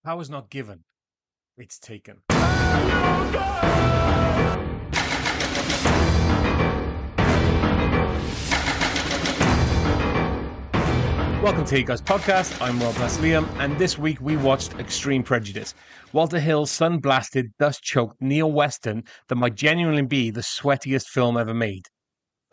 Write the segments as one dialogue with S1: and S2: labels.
S1: Power's not given, it's taken. Welcome to Hey Guys Podcast. I'm Rob Liam, and this week we watched Extreme Prejudice. Walter Hill's sun-blasted, dust-choked neo-western that might genuinely be the sweatiest film ever made.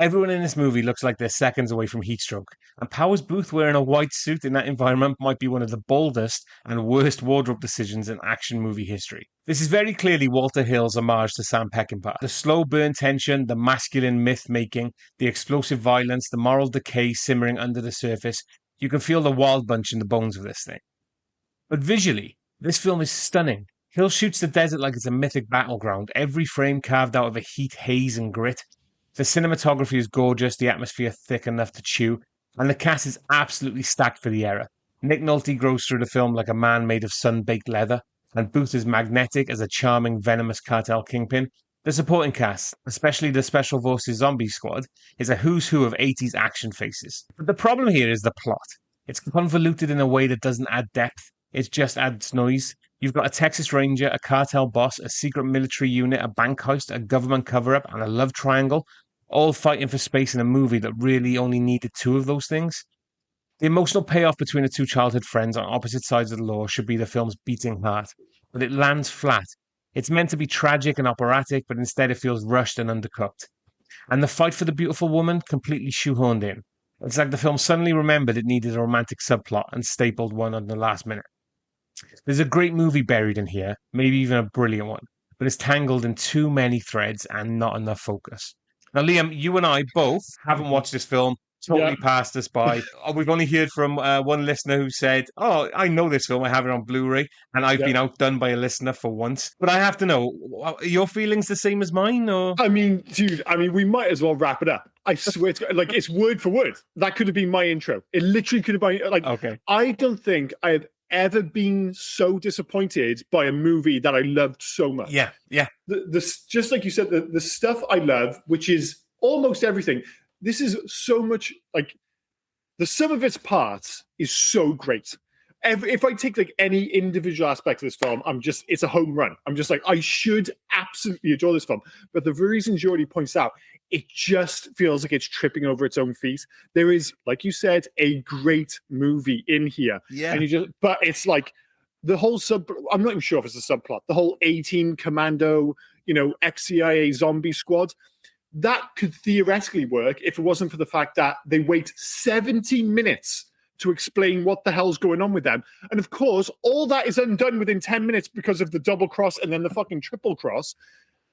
S1: Everyone in this movie looks like they're seconds away from heatstroke, and Powers Booth wearing a white suit in that environment might be one of the boldest and worst wardrobe decisions in action movie history. This is very clearly Walter Hill's homage to Sam Peckinpah. The slow burn tension, the masculine myth-making, the explosive violence, the moral decay simmering under the surface. You can feel the Wild Bunch in the bones of this thing. But visually, this film is stunning. Hill shoots the desert like it's a mythic battleground, every frame carved out of a heat, haze, and grit. The cinematography is gorgeous, the atmosphere thick enough to chew, and the cast is absolutely stacked for the era. Nick Nolte grows through the film like a man made of sun-baked leather, and Booth is magnetic as a charming, venomous cartel kingpin. The supporting cast, especially the Special Forces Zombie Squad, is a who's who of 80s action faces. But the problem here is the plot. It's convoluted in a way that doesn't add depth, it just adds noise. You've got a Texas Ranger, a cartel boss, a secret military unit, a bank heist, a government cover-up, and a love triangle, all fighting for space in a movie that really only needed two of those things. The emotional payoff between the two childhood friends on opposite sides of the law should be the film's beating heart, but it lands flat. It's meant to be tragic and operatic, but instead it feels rushed and undercooked. And the fight for the beautiful woman completely shoehorned in. It's like the film suddenly remembered it needed a romantic subplot and stapled one on the last minute. There's a great movie buried in here, maybe even a brilliant one, but it's tangled in too many threads and not enough focus. Now, Liam, you and I both haven't watched this film, totally passed us by. We've only heard from one listener who said, oh, I know this film, I have it on Blu-ray, and I've been outdone by a listener for once. But I have to know, are your feelings the same as mine? Or
S2: I mean, dude, we might as well wrap it up. I swear to God, it's word for word. That could have been my intro. It literally could have been, okay. I don't think I have ever been so disappointed by a movie that I loved so much.
S1: Yeah.
S2: Just like you said, the stuff I love, which is almost everything. This is so much like the sum of its parts is so great. If I take like any individual aspect of this film, it's a home run. I'm just like, I should absolutely adore this film. But the reasons you already points out, it just feels like it's tripping over its own feet. There is, like you said, a great movie in here.
S1: Yeah.
S2: But it's like the whole I'm not even sure if it's a subplot. The whole 18 commando, ex-CIA zombie squad. That could theoretically work if it wasn't for the fact that they wait 70 minutes to explain what the hell's going on with them. And of course, all that is undone within 10 minutes because of the double cross and then the fucking triple cross.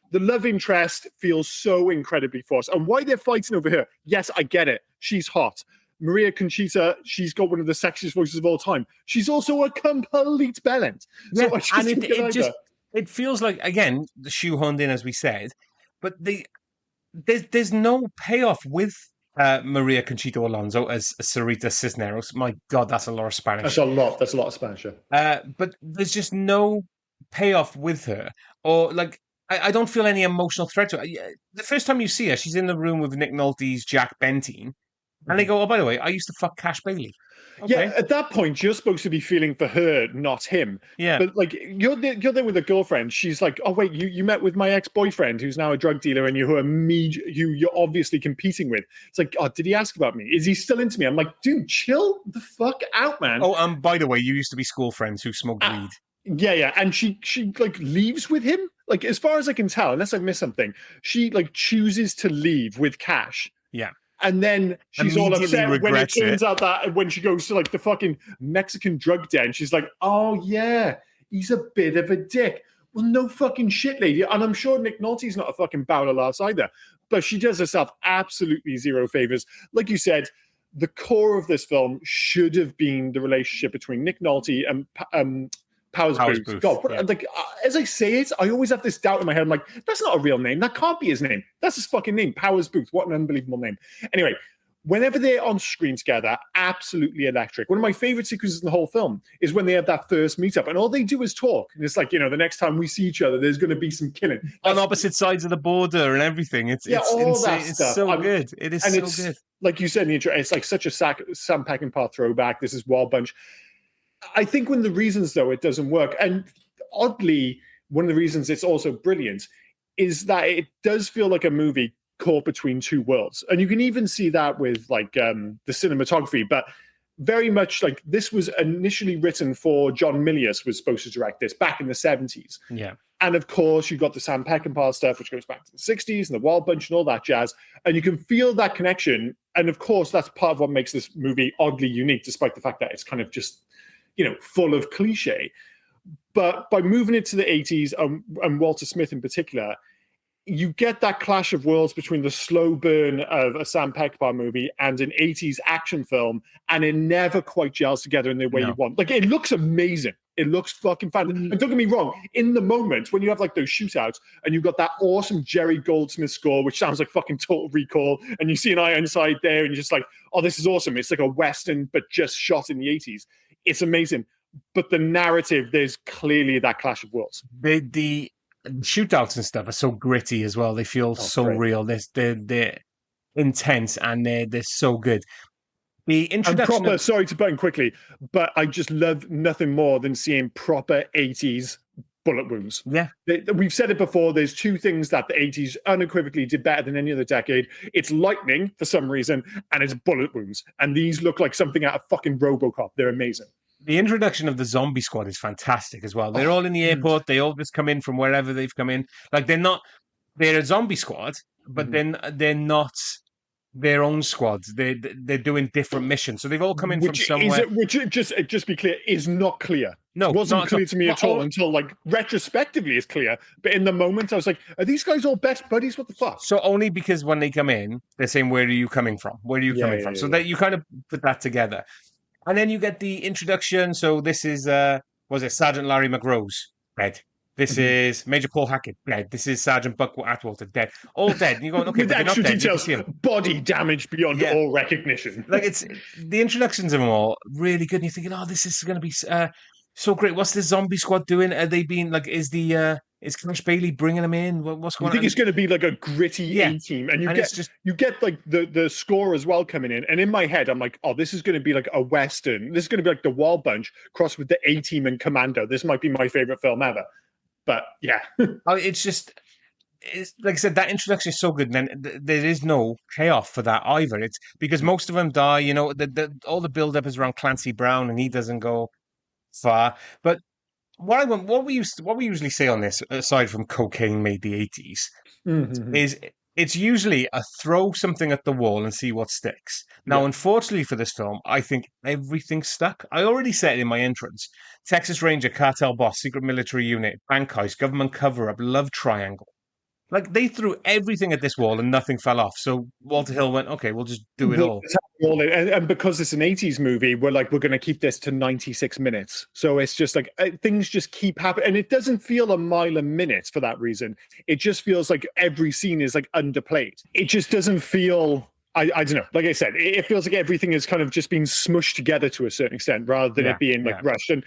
S2: The love interest feels so incredibly forced. And why they're fighting over her, yes, I get it. She's hot. Maria Conchita, she's got one of the sexiest voices of all time. She's also a complete bellend.
S1: Yeah, so and it feels like, again, the shoehorned in, as we said, but there's no payoff with Maria Conchita Alonso as Sarita Cisneros. My God, that's a lot of Spanish.
S2: That's a lot of Spanish.
S1: But there's just no payoff with her, or like I don't feel any emotional threat to her. The first time you see her, she's in the room with Nick Nolte's Jack Bentine, and they go, "Oh, by the way, I used to fuck Cash Bailey." Okay.
S2: Yeah, at that point, you're supposed to be feeling for her, not him.
S1: Yeah.
S2: But like, you're there with a girlfriend. She's like, oh, wait, you met with my ex-boyfriend who's now a drug dealer and you're obviously competing with. It's like, oh, did he ask about me? Is he still into me? I'm like, dude, chill the fuck out, man.
S1: Oh, by the way, you used to be school friends who smoked weed.
S2: Yeah. And she like leaves with him. Like, as far as I can tell, unless I've missed something, she like chooses to leave with Cash.
S1: Yeah.
S2: And then she's all upset when it turns out that when she goes to like the fucking Mexican drug den, she's like, oh yeah, he's a bit of a dick. Well, no fucking shit, lady. And I'm sure Nick Nolte's not a fucking bow to lass either. But she does herself absolutely zero favors. Like you said, the core of this film should have been the relationship between Nick Nolte and Powers Booth. God,
S1: yeah.
S2: Like as I say it, I always have this doubt in my head. I'm like, that's not a real name. That can't be his name. That's his fucking name, Powers Booth. What an unbelievable name. Anyway, whenever they're on screen together, absolutely electric. One of my favorite sequences in the whole film is when they have that first meetup, and all they do is talk. And it's like, the next time we see each other, there's going to be some killing
S1: on opposite sides of the border and everything. It's insane. It's so good. It is so good.
S2: Like you said in the intro, it's like such a Sam Peckinpah throwback. This is Wild Bunch. I think one of the reasons, though, it doesn't work, and oddly, one of the reasons it's also brilliant is that it does feel like a movie caught between two worlds. And you can even see that with like the cinematography, but very much like this was initially written for John Milius was supposed to direct this back in the 70s.
S1: Yeah.
S2: And of course, you've got the Sam Peckinpah stuff, which goes back to the 60s and the Wild Bunch and all that jazz. And you can feel that connection. And of course, that's part of what makes this movie oddly unique, despite the fact that it's kind of just, full of cliche. But by moving it to the 80s and Walter Smith in particular, you get that clash of worlds between the slow burn of a Sam Peckinpah movie and an 80s action film, and it never quite gels together in the way you want. Like, it looks amazing. It looks fucking fun. And don't get me wrong, in the moment when you have like those shootouts and you've got that awesome Jerry Goldsmith score, which sounds like fucking Total Recall, and you see an Ironside there and you're just like, oh, this is awesome. It's like a Western, but just shot in the 80s. It's amazing. But the narrative, there's clearly that clash of worlds.
S1: The shootouts and stuff are so gritty as well. They feel so
S2: great.
S1: real. They're intense and they're so good. The introduction
S2: sorry to butt in quickly, but I just love nothing more than seeing proper 80s bullet wounds.
S1: Yeah.
S2: We've said it before. There's two things that the 80s unequivocally did better than any other decade. It's lightning for some reason, and it's bullet wounds. And these look like something out of fucking RoboCop. They're amazing.
S1: The introduction of the zombie squad is fantastic as well. They're all in the airport. They all just come in from wherever they've come in. Like, they're a zombie squad, but then they're not their own squads. They're doing different missions. So they've all come in from somewhere.
S2: Which just be clear, is not clear.
S1: No,
S2: it wasn't clear to me at all until like retrospectively it's clear. But in the moment I was like, are these guys all best buddies? What the fuck?
S1: So only because when they come in, they're saying, where are you coming from? Where are you coming from? So that you kind of put that together. And then you get the introduction. So this is, was it Sergeant Larry McRose? Dead. This is Major Paul Hackett. Dead. This is Sergeant Buck Atwater. Dead. All dead. And you're going, okay,
S2: with
S1: but they're
S2: extra
S1: not dead.
S2: details, body damage beyond all recognition.
S1: Like, it's the introductions of them all really good. And you're thinking, oh, this is going to be so great. What's the zombie squad doing? Are they being like, is Cash Bailey bringing them in? What's going on?
S2: I think it's going to be like a gritty A-team. And you get like the score as well coming in. And in my head, I'm like, oh, this is going to be like a Western. This is going to be like the Wild Bunch crossed with the A-team and Commando. This might be my favorite film ever. But yeah.
S1: It's like I said, that introduction is so good. And then there is no payoff for that either. It's because most of them die. All the build-up is around Clancy Brown, and he doesn't go far. But what we usually say on this, aside from cocaine made the 80s, is it's usually a throw something at the wall and see what sticks. Now, unfortunately for this film, I think everything stuck. I already said it in my entrance. Texas Ranger, cartel boss, secret military unit, bank heist, government cover-up, love triangle. Like, they threw everything at this wall and nothing fell off. So Walter Hill went, okay, we'll just do it all.
S2: And because it's an 80s movie, we're going to keep this to 96 minutes. So it's just like things just keep happening. And it doesn't feel a mile a minute for that reason. It just feels like every scene is like underplayed. It just doesn't feel... I don't know. Like I said, it feels like everything is kind of just being smushed together to a certain extent rather than it being like rushed. And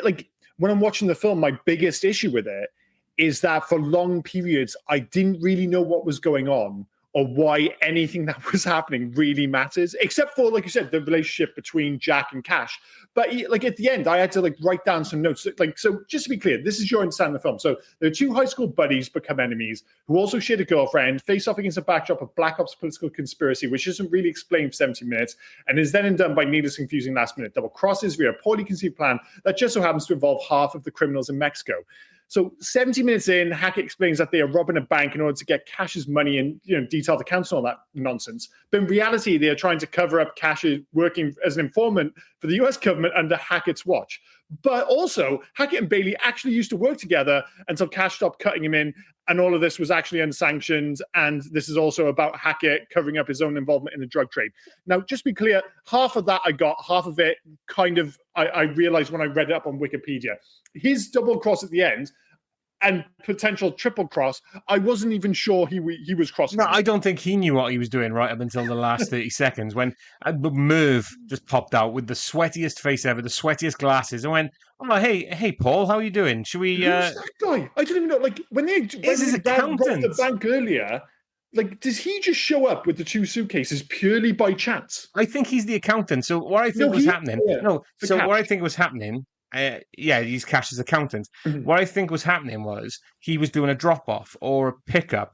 S2: like when I'm watching the film, my biggest issue with it is that for long periods, I didn't really know what was going on or why anything that was happening really matters, except for, like you said, the relationship between Jack and Cash. But like at the end, I had to like write down some notes. Like, so just to be clear, this is your understanding of the film. So there are two high school buddies become enemies who also shared a girlfriend, face off against a backdrop of Black Ops political conspiracy, which isn't really explained for 70 minutes, and is then undone by needless confusing last minute double crosses via a poorly conceived plan that just so happens to involve half of the criminals in Mexico. So 70 minutes in, Hackett explains that they are robbing a bank in order to get Cash's money and detailed accounts and all that nonsense. But in reality, they are trying to cover up Cash working as an informant for the US government under Hackett's watch. But also, Hackett and Bailey actually used to work together until Cash stopped cutting him in, and all of this was actually unsanctioned. And this is also about Hackett covering up his own involvement in the drug trade. Now, just be clear, half of that I got, half of it kind of I realized when I read it up on Wikipedia. His double cross at the end and potential triple cross, I wasn't even sure he was crossing.
S1: No, I don't think he knew what he was doing right up until the last 30 seconds when Merv just popped out with the sweatiest face ever, the sweatiest glasses, and went, "Oh, hey, Paul, how are you doing? Should we?"
S2: Who's that guy? I don't even know. Like when they robbed the bank earlier, Like, does he just show up with the 2 suitcases purely by chance?
S1: I think he's the accountant. So what I think was happening, what I think was happening, he's Cash's accountant.
S2: Mhm.
S1: What I think was happening was he was doing a drop off or a pickup,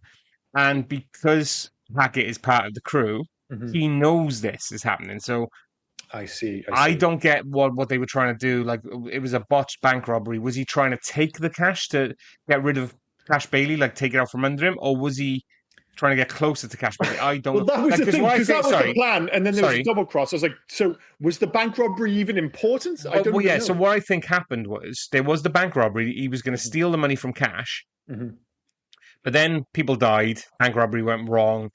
S1: and because Hackett is part of the crew, he knows this is happening. So
S2: I see.
S1: I don't get what they were trying to do. Like, it was a botched bank robbery. Was he trying to take the cash to get rid of Cash Bailey, like take it out from under him, or was he trying to get closer to Cash Bailey? I don't
S2: Well,
S1: know.
S2: that was
S1: Like,
S2: the thing, because that was the plan, and then there was
S1: Sorry.
S2: a double cross. I was like, so was the bank robbery even important? I don't know.
S1: So what I think happened was there was the bank robbery. He was going to steal the money from Cash, but then people died. Bank robbery went wrong.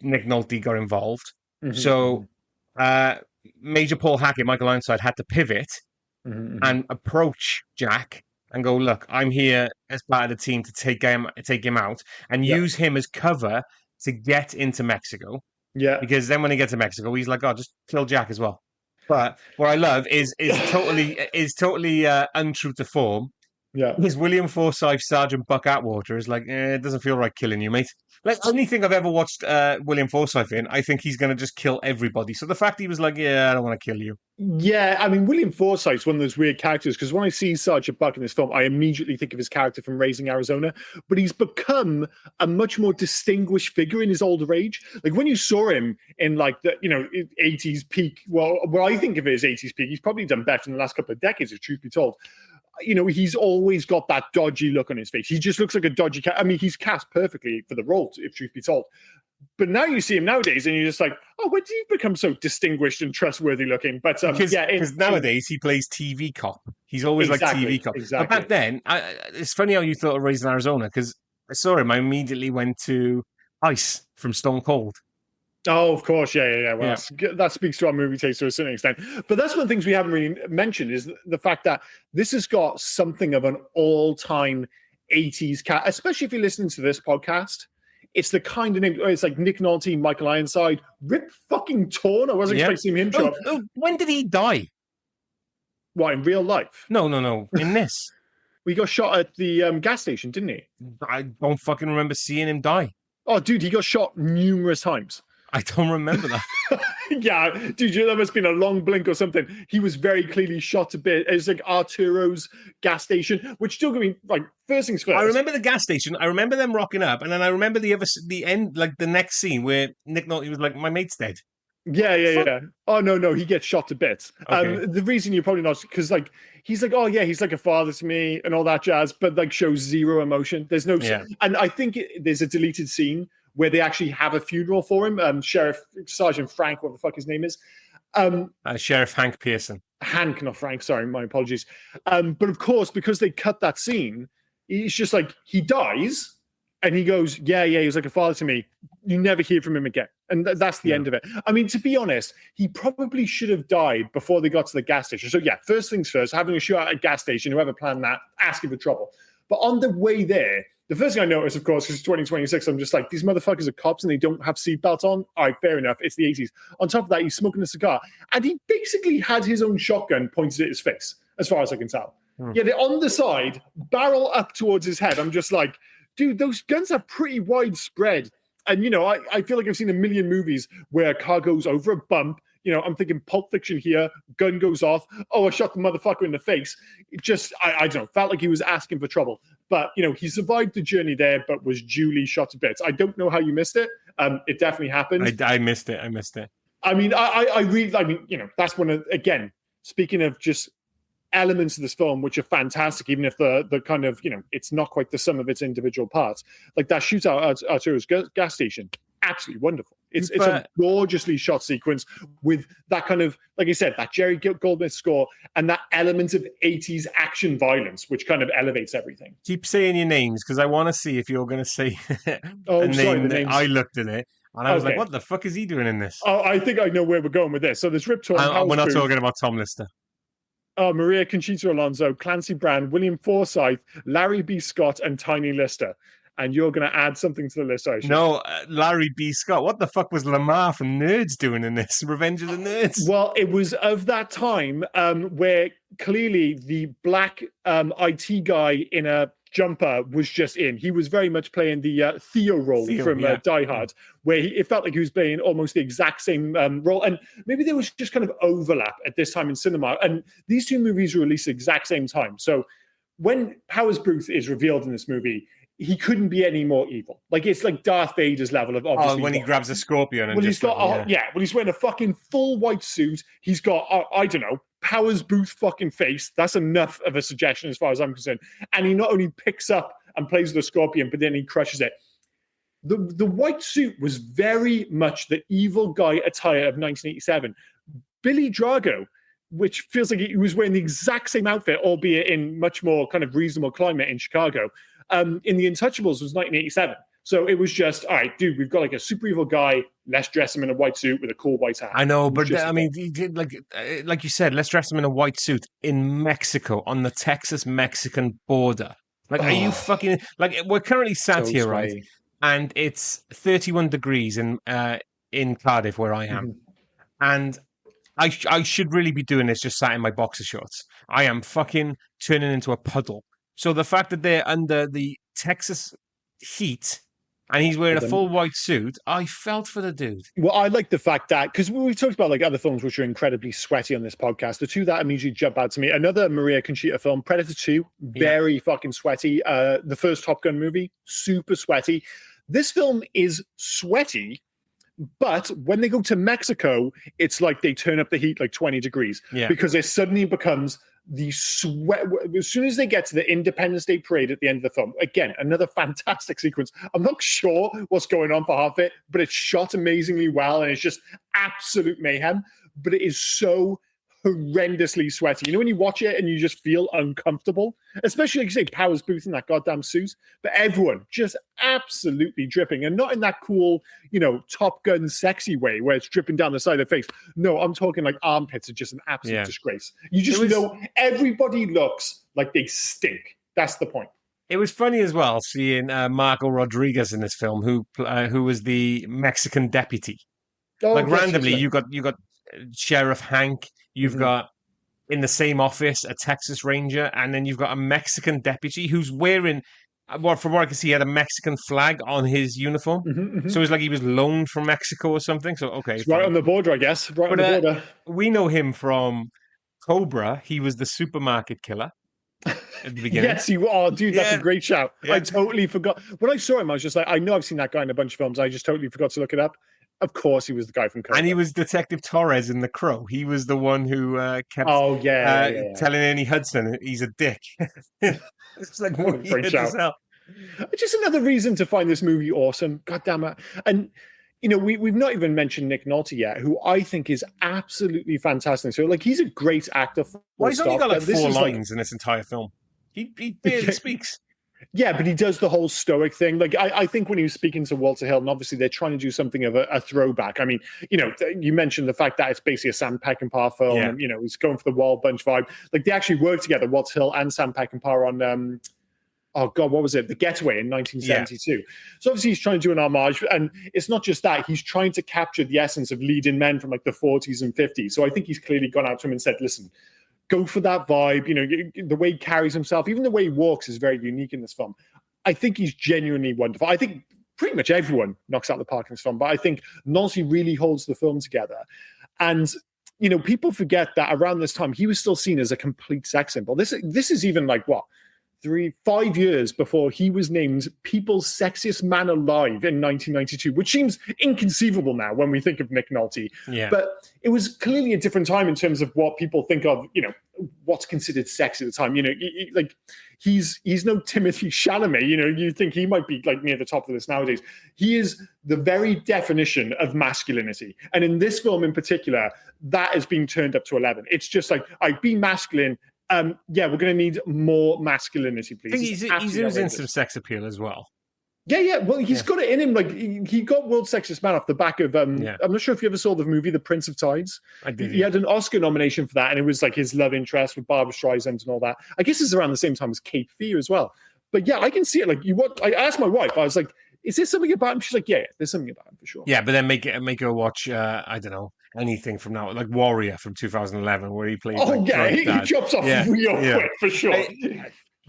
S1: Nick Nolte got involved. So Major Paul Hackett, Michael Ironside, had to pivot and approach Jack and go, look, I'm here as part of the team to take him out and use him as cover to get into Mexico.
S2: Yeah.
S1: Because then when he gets to Mexico, he's like, oh, just kill Jack as well. But what I love is totally untrue to form.
S2: Yeah.
S1: Is William Forsythe Sergeant Buck Atwater is like, it doesn't feel right killing you, mate. Like, anything I've ever watched William Forsythe in, I think he's going to just kill everybody. So the fact he was like, yeah, I don't want to kill you.
S2: Yeah, I mean, William Forsythe's one of those weird characters, because when I see Sergeant Buck in this film, I immediately think of his character from Raising Arizona, but he's become a much more distinguished figure in his older age. Like, when you saw him in, like, the 80s peak, well, what I think of it as 80s peak, he's probably done better in the last couple of decades, if truth be told. He's always got that dodgy look on his face. He just looks like a dodgy cat. I mean, he's cast perfectly for the role, if truth be told. But now you see him nowadays, and you're just like, oh, when did he become so distinguished and trustworthy looking? But
S1: because nowadays he plays TV cop. He's always like TV cop.
S2: Exactly.
S1: But back then, it's funny how you thought of Raising Arizona, because I saw him. I immediately went to Ice from Stone Cold.
S2: Oh, of course, yeah. Well, that speaks to our movie taste to a certain extent. But that's one of the things we haven't really mentioned is the fact that this has got something of an all-time 80s cat, especially if you're listening to this podcast. It's the kind of name, it's like Nick Nolte, Michael Ironside, Rip fucking Torn. I wasn't expecting him to.
S1: When did he die?
S2: What, in real life?
S1: No. In this.
S2: We got shot at the gas station, didn't he?
S1: I don't fucking remember seeing him die.
S2: Oh, dude, he got shot numerous times.
S1: I don't remember that.
S2: Yeah, dude, that must have been a long blink or something. He was very clearly shot a bit. It's like Arturo's gas station, which still going to be like first things first.
S1: I remember the gas station. I remember them rocking up, and then I remember the end, like the next scene where Nick Nolte was like, "My mate's dead."
S2: Yeah. Oh no, he gets shot to bits.
S1: Okay.
S2: The reason you're probably not, because like he's like, oh yeah, he's like a father to me and all that jazz, but like shows zero emotion. There's no, and I think there's a deleted scene where they actually have a funeral for him. Sheriff Sergeant Frank, what the fuck his name is.
S1: Sheriff Hank Pearson.
S2: Hank, not Frank, sorry, my apologies. But of course, because they cut that scene, he's just like, he dies, and he goes, yeah, he was like a father to me. You never hear from him again. And that's the end of it. I mean, to be honest, he probably should have died before they got to the gas station. So yeah, first things first, having a shootout at a gas station, whoever planned that, asking for trouble. But on the way there, the first thing I noticed, of course, because it's 2026, I'm just like, these motherfuckers are cops and they don't have seatbelts on. All right, fair enough. It's the 80s. On top of that, he's smoking a cigar. And he basically had his own shotgun pointed at his face, as far as I can tell. Yeah, they're on the side, barrel up towards his head. I'm just like, dude, those guns are pretty widespread. And, I feel like I've seen a million movies where a car goes over a bump. I'm thinking Pulp Fiction here, gun goes off. Oh, I shot the motherfucker in the face. It just, I don't know, felt like he was asking for trouble. But, he survived the journey there, but was duly shot to bits. I don't know how you missed it. It definitely happened.
S1: I missed it.
S2: I mean, I really, that's one of, again, speaking of just elements of this film, which are fantastic, even if the kind of, it's not quite the sum of its individual parts. Like that shootout at Arturo's gas station, absolutely wonderful. It's a gorgeously shot sequence with that kind of, like I said, that Jerry Goldsmith score and that element of 80s action violence, which kind of elevates everything.
S1: Keep saying your names, because I want to see if you're going to say
S2: the
S1: name. I looked at it, and I was like, what the fuck is he doing in this?
S2: Oh, I think I know where we're going with this. So there's Rip Torn.
S1: We're not talking about Tom Lister.
S2: Maria Conchita Alonso, Clancy Brown, William Forsythe, Larry B. Scott, and Tiny Lister. And you're going to add something to the list, I should.
S1: No, Larry B. Scott. What the fuck was Lamar from Nerds doing in this? Revenge of the Nerds?
S2: Well, it was of that time where clearly the black IT guy in a jumper was just in. He was very much playing the Theo role from Die Hard, where it felt like he was playing almost the exact same role. And maybe there was just kind of overlap at this time in cinema. And these two movies were released at the exact same time. So when Powers Booth is revealed in this movie, he couldn't be any more evil. Like, it's like Darth Vader's level of obviously.
S1: Oh, when he grabs a scorpion and
S2: he's got well, he's wearing a fucking full white suit. He's got I don't know, Powers Booth fucking face. That's enough of a suggestion as far as I'm concerned. And he not only picks up and plays the scorpion, but then he crushes it. The white suit was very much the evil guy attire of 1987. Billy Drago, which feels like he was wearing the exact same outfit, albeit in much more kind of reasonable climate in Chicago. In The Untouchables was 1987. So it was just, all right, dude, we've got like a super evil guy. Let's dress him in a white suit with a cool white hat.
S1: I know, but I mean, like you said, let's dress him in a white suit in Mexico on the Texas-Mexican border. Like, are you fucking... Like, we're currently sat here, right? And it's 31 degrees in Cardiff, where I am. And I should really be doing this just sat in my boxer shorts. I am fucking turning into a puddle. So the fact that they're under the Texas heat and he's wearing a full white suit, I felt for the dude.
S2: Well, I like the fact that, because we've talked about like other films which are incredibly sweaty on this podcast. The two that immediately jump out to me, another Maria Conchita film, Predator 2, very fucking sweaty. The first Top Gun movie, super sweaty. This film is sweaty, but when they go to Mexico, it's like they turn up the heat like 20 degrees because it suddenly becomes the sweat. As soon as they get to the Independence Day parade at the end of the film, again, another fantastic sequence. I'm not sure what's going on for half of it, but it's shot amazingly well and it's just absolute mayhem. But it is so horrendously sweaty. You know, when you watch it and you just feel uncomfortable, especially like you say, Powers Booth in that goddamn suit, but everyone just absolutely dripping, and not in that cool, you know, Top Gun sexy way where it's dripping down the side of the face. No, I'm talking like armpits are just an absolute disgrace. You just know everybody looks like they stink. That's the point.
S1: It was funny as well seeing Marco Rodriguez in this film, who was the Mexican deputy. Like randomly, you got Sheriff Hank. You've got in the same office a Texas Ranger, and then you've got a Mexican deputy who's wearing, well, from what I can see, he had a Mexican flag on his uniform. So it's like he was loaned from Mexico or something. So okay,
S2: it's right on the border, I guess. Right on the border.
S1: We know him from Cobra. He was the supermarket killer at the beginning.
S2: Yes, you are, dude. That's a great shout. I totally forgot when I saw him. I was just like, I know I've seen that guy in a bunch of films. I just totally forgot to look it up. Of course, he was the guy from Cobra.
S1: And he was Detective Torres in The Crow. He was the one who kept telling Ernie Hudson he's a dick. It's like, what great shout.
S2: Just another reason to find this movie awesome. God damn it. And, you know, we've not even mentioned Nick Nolte yet, who I think is absolutely fantastic. So, like, he's a great actor.
S1: Well, he's only got like 4 lines in this entire film. He barely speaks.
S2: Yeah, but he does the whole stoic thing. Like, I think when he was speaking to Walter Hill, and obviously they're trying to do something of a throwback. I mean, you know, you mentioned the fact that it's basically a Sam Peckinpah film. And, you know, he's going for the Wild Bunch vibe. Like, they actually worked together, Walter Hill and Sam Peckinpah on, oh God, what was it? The Getaway in 1972. Yeah. So obviously he's trying to do an homage. And it's not just that. He's trying to capture the essence of leading men from like the 40s and 50s. So I think he's clearly gone out to him and said, listen, go for that vibe. You know, the way he carries himself, even the way he walks is very unique in this film. I think he's genuinely wonderful. I think pretty much everyone knocks out the park in this film, but I think Nolte really holds the film together. And, you know, people forget that around this time, he was still seen as a complete sex symbol. This is even like, what, 5 years before he was named People's Sexiest Man Alive in 1992, which seems inconceivable now when we think of Nick Nolte.
S1: Yeah.
S2: But it was clearly a different time in terms of what people think of, you know, what's considered sex at the time. You know, like he's no Timothy Chalamet. You know, you think he might be like near the top of this nowadays. He is the very definition of masculinity. And in this film in particular, that is being turned up to 11. It's just like, be masculine. We're going to need more masculinity, please.
S1: I think he's oozing some sex appeal as well.
S2: Yeah. Well, he's got it in him. Like he got World Sexiest Man off the back of. I'm not sure if you ever saw the movie The Prince of Tides.
S1: I did.
S2: He had an Oscar nomination for that, and it was like his love interest with Barbra Streisand and all that. I guess it's around the same time as Cape Fear as well. But yeah, I can see it. Like I asked my wife. I was like, "Is there something about him?" She's like, "Yeah, there's something about him for sure."
S1: Yeah, but then make her watch. I don't know. Anything from now, like Warrior from 2011, where he plays.
S2: Oh, like, he drops off real quick for sure.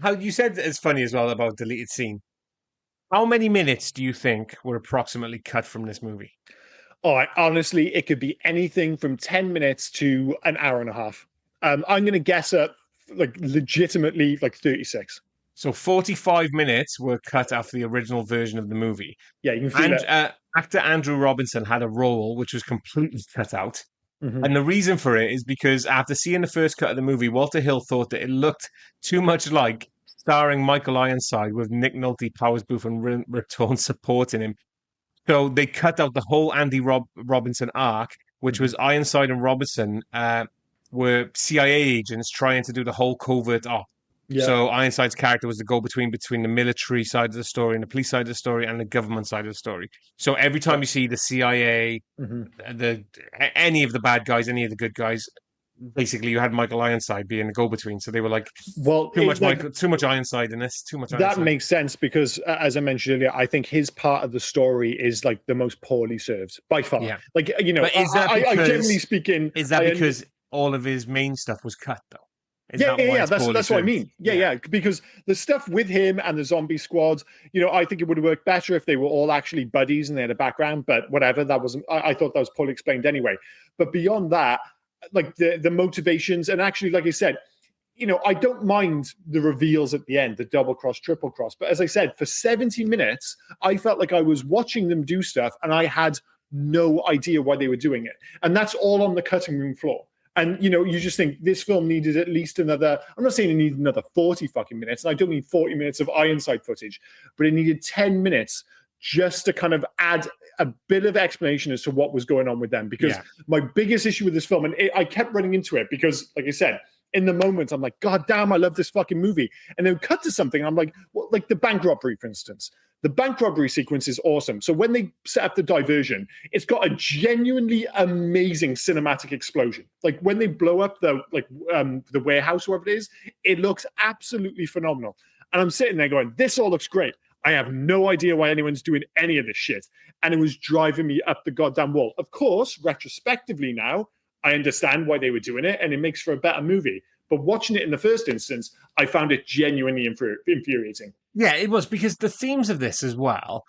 S1: How you said it's funny as well about deleted scene. How many minutes do you think were approximately cut from this movie?
S2: All right, honestly, it could be anything from 10 minutes to an hour and a half. I'm going to guess at like legitimately like 36.
S1: So 45 minutes were cut after the original version of the movie.
S2: Yeah, you can feel
S1: And
S2: it.
S1: actor Andrew Robinson had a role which was completely cut out.
S2: Mm-hmm.
S1: And the reason for it is because after seeing the first cut of the movie, Walter Hill thought that it looked too much like starring Michael Ironside with Nick Nolte, Powers Booth, and Rip Torn supporting him. So they cut out the whole Robinson arc, which
S2: Mm-hmm.
S1: was Ironside and Robinson were CIA agents trying to do the whole covert op.
S2: Yeah,
S1: So Ironside's character was the go-between between the military side of the story and the police side of the story and the government side of the story. So every time
S2: right.
S1: you see the CIA,
S2: Mm-hmm.
S1: the any of the bad guys, any of the good guys, basically you had Michael Ironside being the go-between. So they were like
S2: Well,
S1: too much Michael, too much Ironside in this, too much
S2: that
S1: Ironside.
S2: makes sense because, as I mentioned earlier, I think his part of the story is like the most poorly served by far.
S1: Yeah,
S2: Like,
S1: but is that
S2: I generally
S1: because
S2: speaking,
S1: is that because all of his main stuff was cut though? Is
S2: yeah,
S1: that
S2: yeah,
S1: why
S2: yeah.
S1: it's poorly
S2: That's what I
S1: served?
S2: mean. Yeah,
S1: Yeah.
S2: yeah. Because the stuff with him and the zombie squad, I think it would have worked better if they were all actually buddies and they had a background. But whatever, that wasn't. I thought that was poorly explained anyway. But beyond that, like the motivations and actually, like I said, I don't mind the reveals at the end, the double cross, triple cross. But as I said, for 70 minutes, I felt like I was watching them do stuff and I had no idea why they were doing it. And that's all on the cutting room floor. And you just think this film needed at least another. I'm not saying it needed another 40 fucking minutes, and I don't need 40 minutes of Ironside footage, but it needed 10 minutes just to kind of add a bit of explanation as to what was going on with them. Because my biggest issue with this film, and I kept running into it because, like I said, in the moment, I'm like, God damn, I love this fucking movie. And then cut to something, and I'm like, well, like the bank robbery, for instance. The bank robbery sequence is awesome. So when they set up the diversion, it's got a genuinely amazing cinematic explosion. Like when they blow up the warehouse, wherever it is, it looks absolutely phenomenal. And I'm sitting there going, this all looks great. I have no idea why anyone's doing any of this shit. And it was driving me up the goddamn wall. Of course, retrospectively now, I understand why they were doing it, and it makes for a better movie. But watching it in the first instance, I found it genuinely infuriating.
S1: Yeah, it was because the themes of this as well.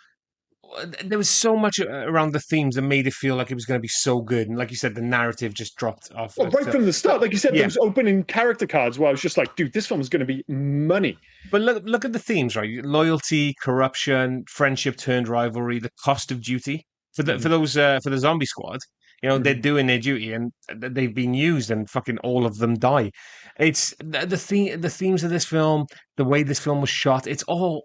S1: There was so much around the themes that made it feel like it was going to be so good, and like you said, the narrative just dropped off.
S2: Well, right from the start, like you said,
S1: yeah.
S2: those opening character cards where I was just like, dude, this film is going to be money.
S1: But look at the themes, right? Loyalty, corruption, friendship turned rivalry, the cost of duty for the zombie squad. They're doing their duty and they've been used, and fucking all of them die. It's the themes of this film, the way this film was shot. It's all.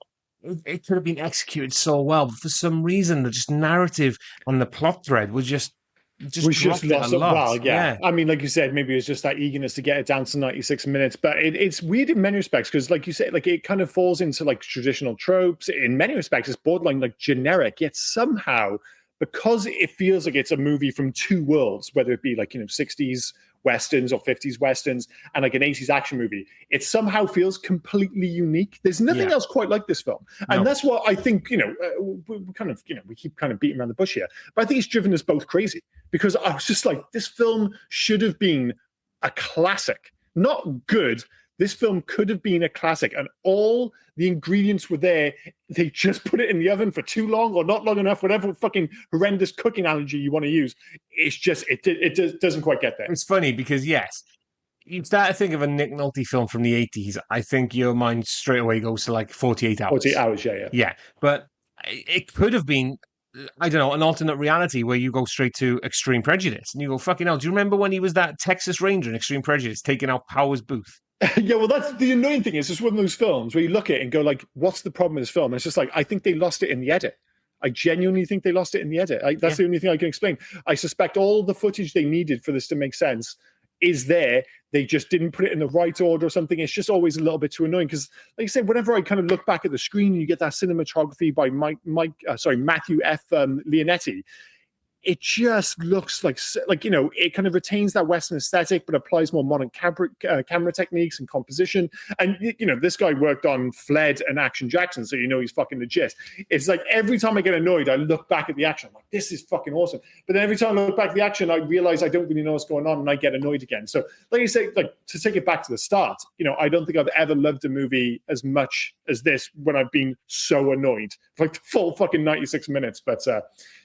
S1: It could have been executed so well, but for some reason, the just narrative and the plot thread was just
S2: just lost
S1: a
S2: it.
S1: lot.
S2: Well, yeah. I mean, like you said, maybe it's just that eagerness to get it down to 96 minutes. But it's weird in many respects because, like you said, like it kind of falls into like traditional tropes. In many respects, it's borderline like generic. Yet somehow, because it feels like it's a movie from two worlds, whether it be like 60s westerns or 50s westerns and like an 80s action movie, it somehow feels completely unique. There's nothing else quite like this film, and that's what I think. We kind of we keep kind of beating around the bush here, but I think it's driven us both crazy because I was just like, this film should have been a classic, not good. This film could have been a classic, and all the ingredients were there. They just put it in the oven for too long or not long enough, whatever fucking horrendous cooking analogy you want to use. It's just, it doesn't quite get there.
S1: It's funny because, yes, you start to think of a Nick Nolte film from the 80s, I think your mind straight away goes to like 48 hours.
S2: 48 hours, yeah.
S1: Yeah, but it could have been, I don't know, an alternate reality where you go straight to Extreme Prejudice and you go, fucking hell, do you remember when he was that Texas Ranger in Extreme Prejudice taking out Powers Booth?
S2: Yeah, well, that's the annoying thing. It's just one of those films where you look at it and go, like, what's the problem with this film? And it's just like, I think they lost it in the edit. I genuinely think they lost it in the edit. That's the only thing I can explain. I suspect all the footage they needed for this to make sense is there. They just didn't put it in the right order or something. It's just always a little bit too annoying because, like I said, whenever I kind of look back at the screen, you get that cinematography by Matthew F. Leonetti. It just looks like it kind of retains that Western aesthetic, but applies more modern camera techniques and composition. And this guy worked on Fled and Action Jackson, so he's fucking legit. It's like every time I get annoyed, I look back at the action. I'm like, this is fucking awesome. But then every time I look back at the action, I realize I don't really know what's going on, and I get annoyed again. So, like you say, like to take it back to the start, I don't think I've ever loved a movie as much as this when I've been so annoyed for like the full fucking 96 minutes. But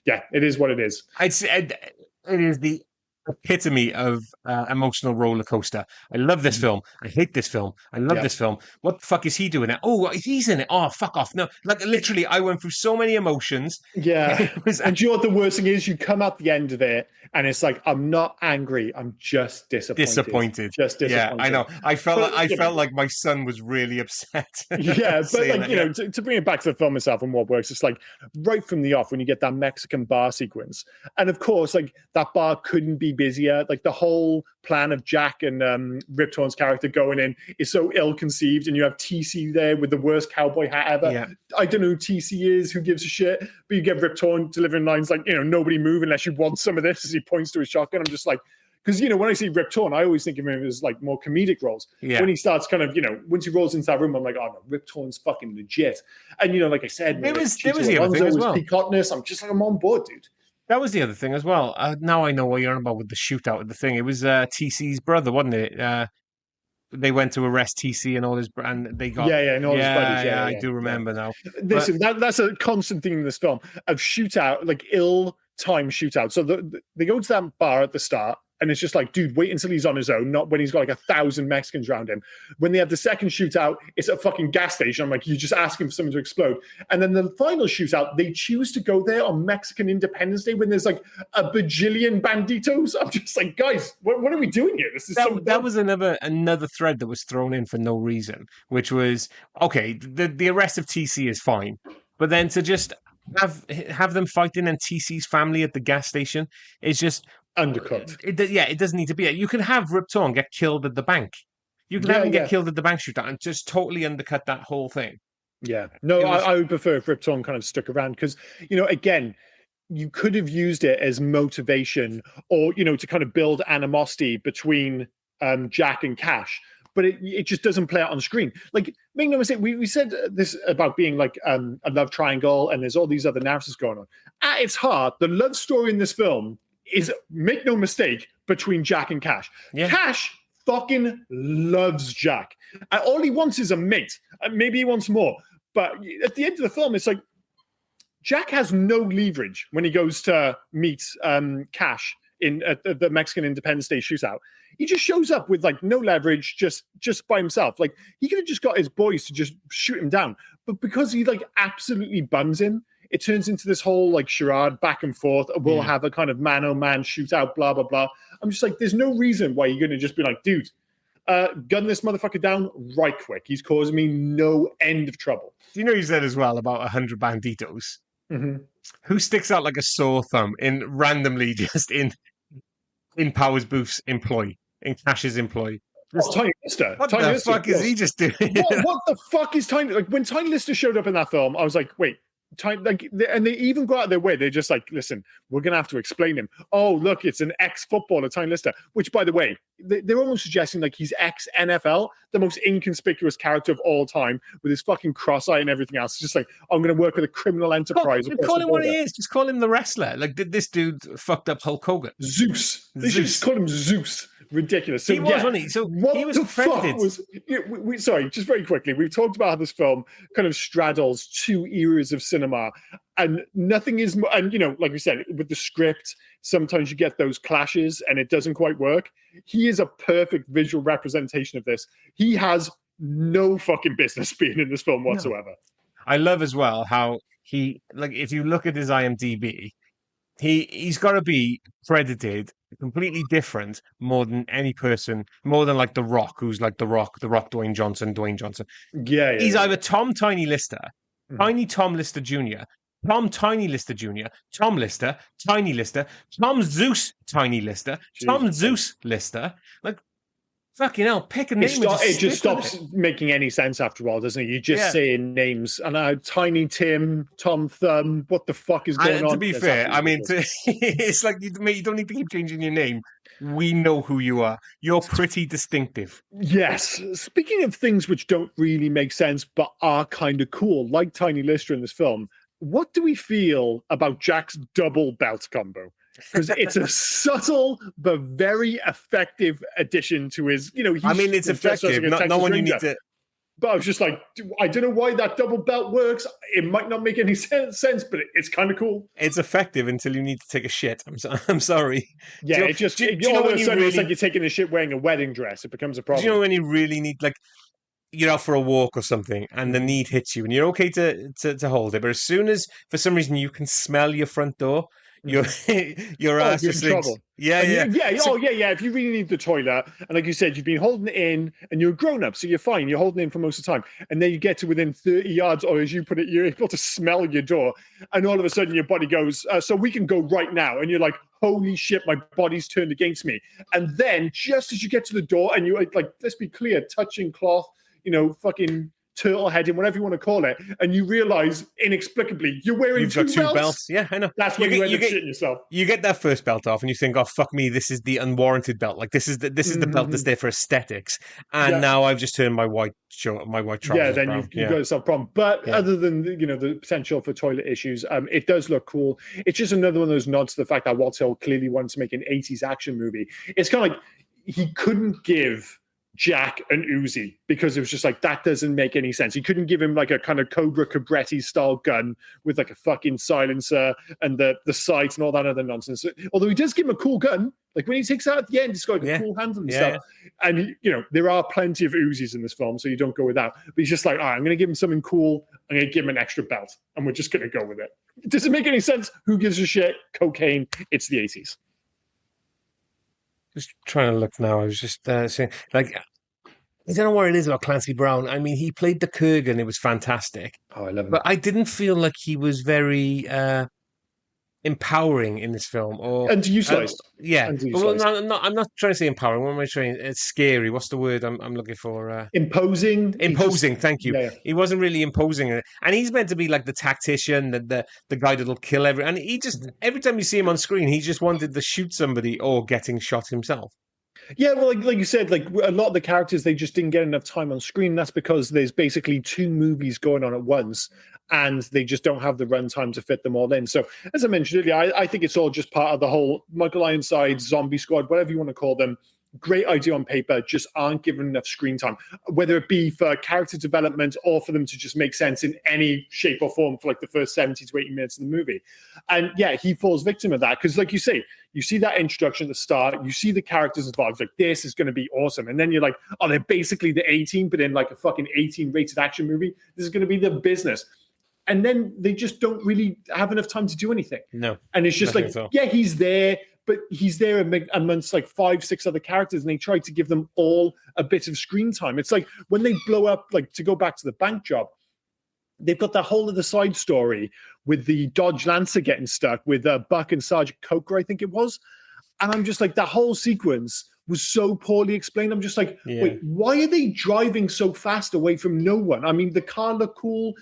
S2: yeah, it is what it is.
S1: It is the epitome of emotional roller coaster. I love this film. I hate this film. I love this film. What the fuck is he doing it? Oh, he's in it. Oh, fuck off. No, like literally, I went through so many emotions.
S2: Yeah. And do you know what the worst thing is? You come out the end of it and it's like, I'm not angry. I'm just disappointed. Just disappointed.
S1: Yeah, I know. I felt like my son was really upset.
S2: Yeah, but like, to bring it back to the film itself and what works, it's like right from the off when you get that Mexican bar sequence. And of course, like that bar couldn't be busier. Like the whole plan of Jack and Rip Torn's character going in is so ill-conceived, and you have TC there with the worst cowboy hat ever.
S1: Yeah.
S2: I don't know who TC is, who gives a shit, but you get Rip Torn delivering lines like, nobody move unless you want some of this, as he points to his shotgun. I'm just like, because when I see Rip Torn, I always think of him as like more comedic roles.
S1: Yeah.
S2: When he starts kind of, once he rolls into that room, I'm like, oh no, Rip Torn's fucking legit. And like I said,
S1: there was the other thing as well.
S2: Peacocktness, I'm just like, I'm on board, dude.
S1: That was the other thing as well. Now I know what you're on about with the shootout of the thing. It was TC's brother, wasn't it? They went to arrest TC and all his, and they got
S2: and all his buddies. Yeah,
S1: I do remember now.
S2: Listen, that's a constant thing in this film of shootout, like ill-timed shootout. So they go to that bar at the start, and it's just like, dude, wait until he's on his own, not when he's got like 1,000 Mexicans around him. When they have the second shootout, it's a fucking gas station. I'm like, you're just asking for someone to explode. And then the final shootout, they choose to go there on Mexican Independence Day when there's like a bajillion banditos. I'm just like, guys, what are we doing here? This is
S1: that was another thread that was thrown in for no reason, which was, okay, the arrest of TC is fine, but then to just have them fighting and TC's family at the gas station is just
S2: undercooked.
S1: It doesn't need to be. You can have Rip Torn get killed at the bank. You can have him get killed at the bank shootout and just totally undercut that whole thing.
S2: Yeah. No, I would prefer if Rip Torn kind of stuck around because, again, you could have used it as motivation or, to kind of build animosity between Jack and Cash. But it just doesn't play out on screen. Like, make no mistake, we said this about being like a love triangle and there's all these other narratives going on. At its heart, the love story in this film is, make no mistake, between Jack and Cash. Yeah. Cash fucking loves Jack. And all he wants is a mate. Maybe he wants more. But at the end of the film, it's like, Jack has no leverage when he goes to meet Cash at the Mexican Independence Day shootout. He just shows up with like no leverage, just by himself. Like he could have just got his boys to just shoot him down. But because he like absolutely buns him, it turns into this whole like charade back and forth. We'll have a kind of man-on-man shootout, blah, blah, blah. I'm just like, there's no reason why you're going to just be like, dude, gun this motherfucker down right quick. He's causing me no end of trouble.
S1: You said as well about 100 banditos.
S2: Mm-hmm.
S1: Who sticks out like a sore thumb randomly just in Powers Booth's employ, in Cash's employ?
S2: Tiny Lister.
S1: What the fuck is he just doing?
S2: What the fuck is Tiny? Like when Tiny Lister showed up in that film, I was like, wait. And they even go out of their way. They're just like, listen, we're going to have to explain him. Oh, look, it's an ex-footballer, Tiny Lister, which, by the way, they're almost suggesting like he's ex-NFL, the most inconspicuous character of all time with his fucking cross-eye and everything else. It's just like, I'm going to work with a criminal enterprise.
S1: Just call him what he is. Just call him the wrestler. Like, did this dude fucked up Hulk Hogan?
S2: Zeus. They should just call him Zeus. Ridiculous. So,
S1: he was, wasn't he? So
S2: what
S1: he was
S2: the
S1: credited.
S2: Fuck was, sorry, just very quickly. We've talked about how this film kind of straddles two eras of cinema, and nothing is. And like we said, with the script, sometimes you get those clashes, and it doesn't quite work. He is a perfect visual representation of this. He has no fucking business being in this film whatsoever. No.
S1: I love as well how he, like, if you look at his IMDb, he's got to be credited completely different more than any person, more than like The Rock, who's like The Rock, Dwayne Johnson.
S2: Yeah.
S1: He's either Tom Tiny Lister, Tiny Tom Lister Jr., Tom Tiny Lister Jr., Tom Lister, Tiny Lister, Tom Zeus Tiny Lister, Tom Zeus Lister. Like, fucking hell, pick a name.
S2: It just stops making any sense after a while, doesn't it? You just saying names. And Tiny Tim, Tom Thumb, what the fuck is going on?
S1: To be fair, I mean, it's like you don't need to keep changing your name. We know who you are. You're pretty distinctive.
S2: Yes. Speaking of things which don't really make sense but are kind of cool, like Tiny Lister in this film, what do we feel about Jack's double belt combo? Because it's a subtle but very effective addition to his,
S1: it's effective. Not one you need to.
S2: But I was just like, I don't know why that double belt works. It might not make any sense, but it's kind of cool.
S1: It's effective until you need to take a shit. I'm sorry.
S2: Yeah, all of a sudden it's like you're taking a shit wearing a wedding dress. It becomes a problem.
S1: Do you know when you really need, like, you're out for a walk or something and the need hits you and you're okay to hold it, but as soon as for some reason you can smell your front door, your ass
S2: you're
S1: just
S2: in trouble.
S1: Yeah.
S2: If you really need the toilet, and like you said, you've been holding it in, and you're a grown up, so you're fine. You're holding it in for most of the time, and then you get to within 30 yards, or as you put it, you're able to smell your door, and all of a sudden your body goes, "So we can go right now," and you're like, "Holy shit, my body's turned against me!" And then just as you get to the door, and you like, let's be clear, touching cloth, fucking turtle heading, whatever you want to call it, and you realize inexplicably you're wearing two belts.
S1: Yeah, I know.
S2: That's when you end up shitting yourself.
S1: You get that first belt off and you think, oh fuck me, this is the unwarranted belt. Like this is the belt that's there for aesthetics. And now I've just turned my white trousers.
S2: Yeah, then you've got yourself a problem. But other than the potential for toilet issues, it does look cool. It's just another one of those nods to the fact that Walt Hill clearly wanted to make an 80s action movie. It's kind of like he couldn't give Jack and Uzi because it was just like, that doesn't make any sense. He couldn't give him like a kind of Cobra Cabretti style gun with like a fucking silencer and the sights and all that other nonsense. Although he does give him a cool gun, like when he takes out at the end, it's got like a cool handle and stuff. And there are plenty of Uzis in this film, so you don't go with that. But he's just like, all right, I'm going to give him something cool. I'm going to give him an extra belt, and we're just going to go with it. Does it make any sense? Who gives a shit? Cocaine. It's the 80s.
S1: Just trying to look now. I was just saying, like, I don't know what it is about Clancy Brown. I mean, he played the Kurgan. It was fantastic.
S2: Oh, I love him.
S1: But I didn't feel like he was very empowering in this film.
S2: Underutilized.
S1: I'm not trying to say empowering. What am I trying? It's scary. What's the word I'm looking for?
S2: Imposing.
S1: Thank you. Yeah. He wasn't really imposing, and he's meant to be like the tactician, the guy that'll kill everyone. And he just every time you see him on screen, he just wanted to shoot somebody or getting shot himself.
S2: Yeah, well, like you said, like a lot of the characters, they just didn't get enough time on screen. That's because there's basically 2 movies going on at once, and they just don't have the runtime to fit them all in. So, as I mentioned earlier, I think it's all just part of the whole Michael Ironside zombie squad, whatever you want to call them. Great idea on paper, just aren't given enough screen time, whether it be for character development or for them to just make sense in any shape or form for like the first 70 to 80 minutes of the movie. And yeah, he falls victim of that because, like you say, you see that introduction at the start, you see the characters involved, like this is going to be awesome. And then you're like, oh, they're basically the 18, but in like a fucking 18 rated action movie. This is going to be the business. And then they just don't really have enough time to do anything.
S1: No.
S2: And it's just like, yeah, he's there, but he's there amongst like 5-6 other characters, and they try to give them all a bit of screen time. It's like when they blow up, like to go back to the bank job, they've got that whole other side story with the Dodge Lancer getting stuck with Buck and Sergeant Coker, I think it was. And I'm just like, that whole sequence was so poorly explained. I'm just like, wait, why are they driving so fast away from no one? I mean, the car looked cool,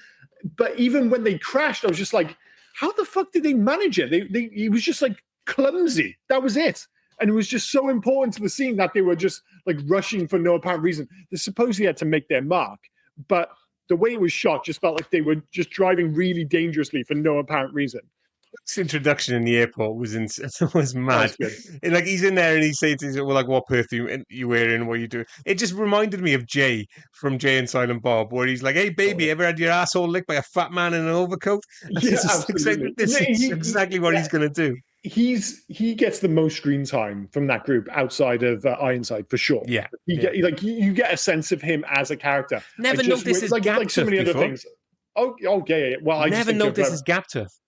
S2: but even when they crashed, I was just like, how the fuck did they manage it? He was just like clumsy. That was it. And it was just so important to the scene that they were just like rushing for no apparent reason. They supposedly had to make their mark, but the way it was shot just felt like they were just driving really dangerously for no apparent reason.
S1: This introduction in the airport was mad. Like he's in there and he's saying to him, well, like, what perfume you wearing? What are you doing? It just reminded me of Jay from Jay and Silent Bob, where he's like, hey, baby, ever had your asshole licked by a fat man in an overcoat?
S2: Yeah, absolutely.
S1: This is exactly what he's going to do.
S2: He gets the most screen time from that group outside of Ironside for sure.
S1: Yeah,
S2: you get a sense of him as a character.
S1: Never noticed his gap
S2: like so many other things. Oh yeah. Well, I
S1: never noticed his gap tooth.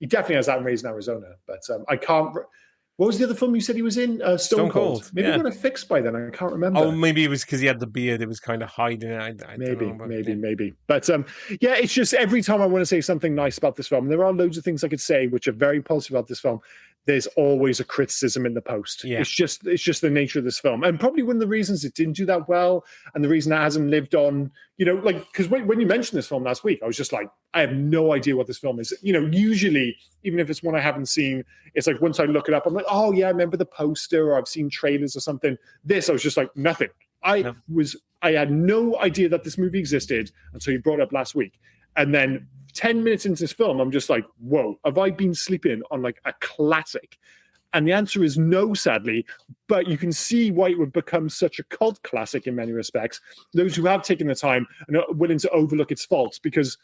S2: He definitely has that in Raising Arizona, but I can't. What was the other film you said he was in? Stone Cold. Maybe I'm going to fix by then. I can't remember.
S1: Oh, maybe it was because he had the beard. It was kind of hiding it.
S2: Maybe. But yeah, it's just every time I want to say something nice about this film, and there are loads of things I could say which are very positive about this film, there's always a criticism in the post. Yeah. It's just the nature of this film. And probably one of the reasons it didn't do that well, and the reason it hasn't lived on, like, because when you mentioned this film last week, I was just like, I have no idea what this film is. Usually, even if it's one I haven't seen, it's like once I look it up, I'm like, oh yeah, I remember the poster, or I've seen trailers or something. This, I was just like, nothing. I had no idea that this movie existed until you brought it up last week. And then 10 minutes into this film, I'm just like, whoa, have I been sleeping on like a classic? And the answer is no, sadly, but you can see why it would become such a cult classic in many respects. Those who have taken the time and are willing to overlook its faults, because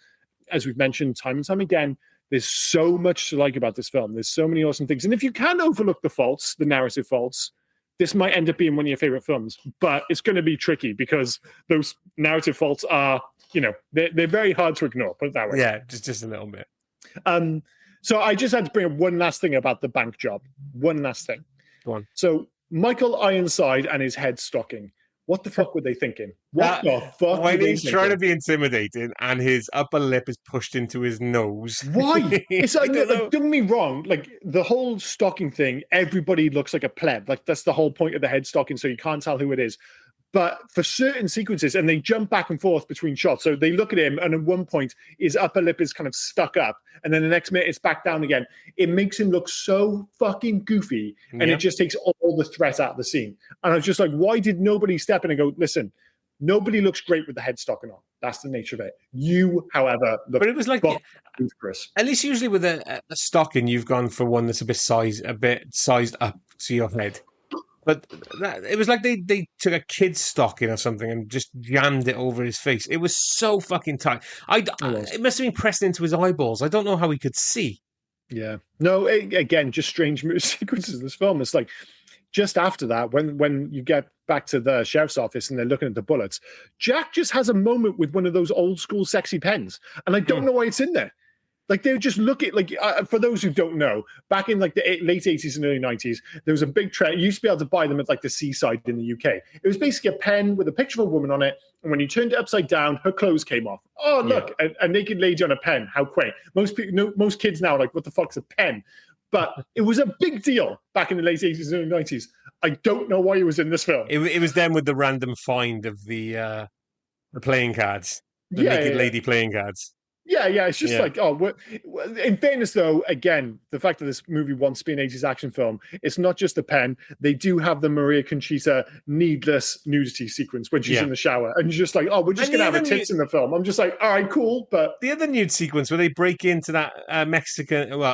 S2: as we've mentioned time and time again, there's so much to like about this film. There's so many awesome things. And if you can overlook the faults, the narrative faults, this might end up being one of your favorite films, but it's going to be tricky because those narrative faults are, they're very hard to ignore, put it that way.
S1: Yeah, just a little bit.
S2: So I just had to bring up one last thing about the bank job. One last thing.
S1: Go on.
S2: So Michael Ironside and his head stocking. What the fuck were they thinking? What the fuck?
S1: When he's trying to be intimidating and his upper lip is pushed into his nose.
S2: Why? It's like, don't get me wrong. Like the whole stocking thing, everybody looks like a pleb. Like that's the whole point of the head stocking, so you can't tell who it is. But for certain sequences, and they jump back and forth between shots. So they look at him, and at one point, his upper lip is kind of stuck up, and then the next minute, it's back down again. It makes him look so fucking goofy, and it just takes all the threat out of the scene. And I was just like, why did nobody step in and go, listen, nobody looks great with the head stocking on. That's the nature of it. You, however, look.
S1: But it was like, at least usually with a stocking, you've gone for one that's a bit sized up to your head. But it was like they took a kid's stocking or something and just jammed it over his face. It was so fucking tight. It must have been pressed into his eyeballs. I don't know how he could see.
S2: Yeah. No, again, just strange sequences in this film. It's like just after that, when you get back to the sheriff's office and they're looking at the bullets, Jack just has a moment with one of those old school sexy pens. And I don't know why it's in there. Like they would just look at, like, for those who don't know, back in like the late 80s and early 90s, there was a big trend. You used to be able to buy them at like the seaside in the UK. It was basically a pen with a picture of a woman on it. And when you turned it upside down, her clothes came off. Oh, look, a naked lady on a pen. How quaint. Most kids now are like, what the fuck's a pen? But it was a big deal back in the late 80s and early 90s. I don't know why it was in this film.
S1: It was them with the random find of the playing cards. The naked lady playing cards.
S2: Yeah. It's just like, in fairness, though, again, the fact that this movie wants to be an 80s action film, it's not just a pen. They do have the Maria Conchita needless nudity sequence when she's in the shower. And you're just like, we're just going to have her tits in the film. I'm just like, all right, cool. But
S1: the other nude sequence where they break into that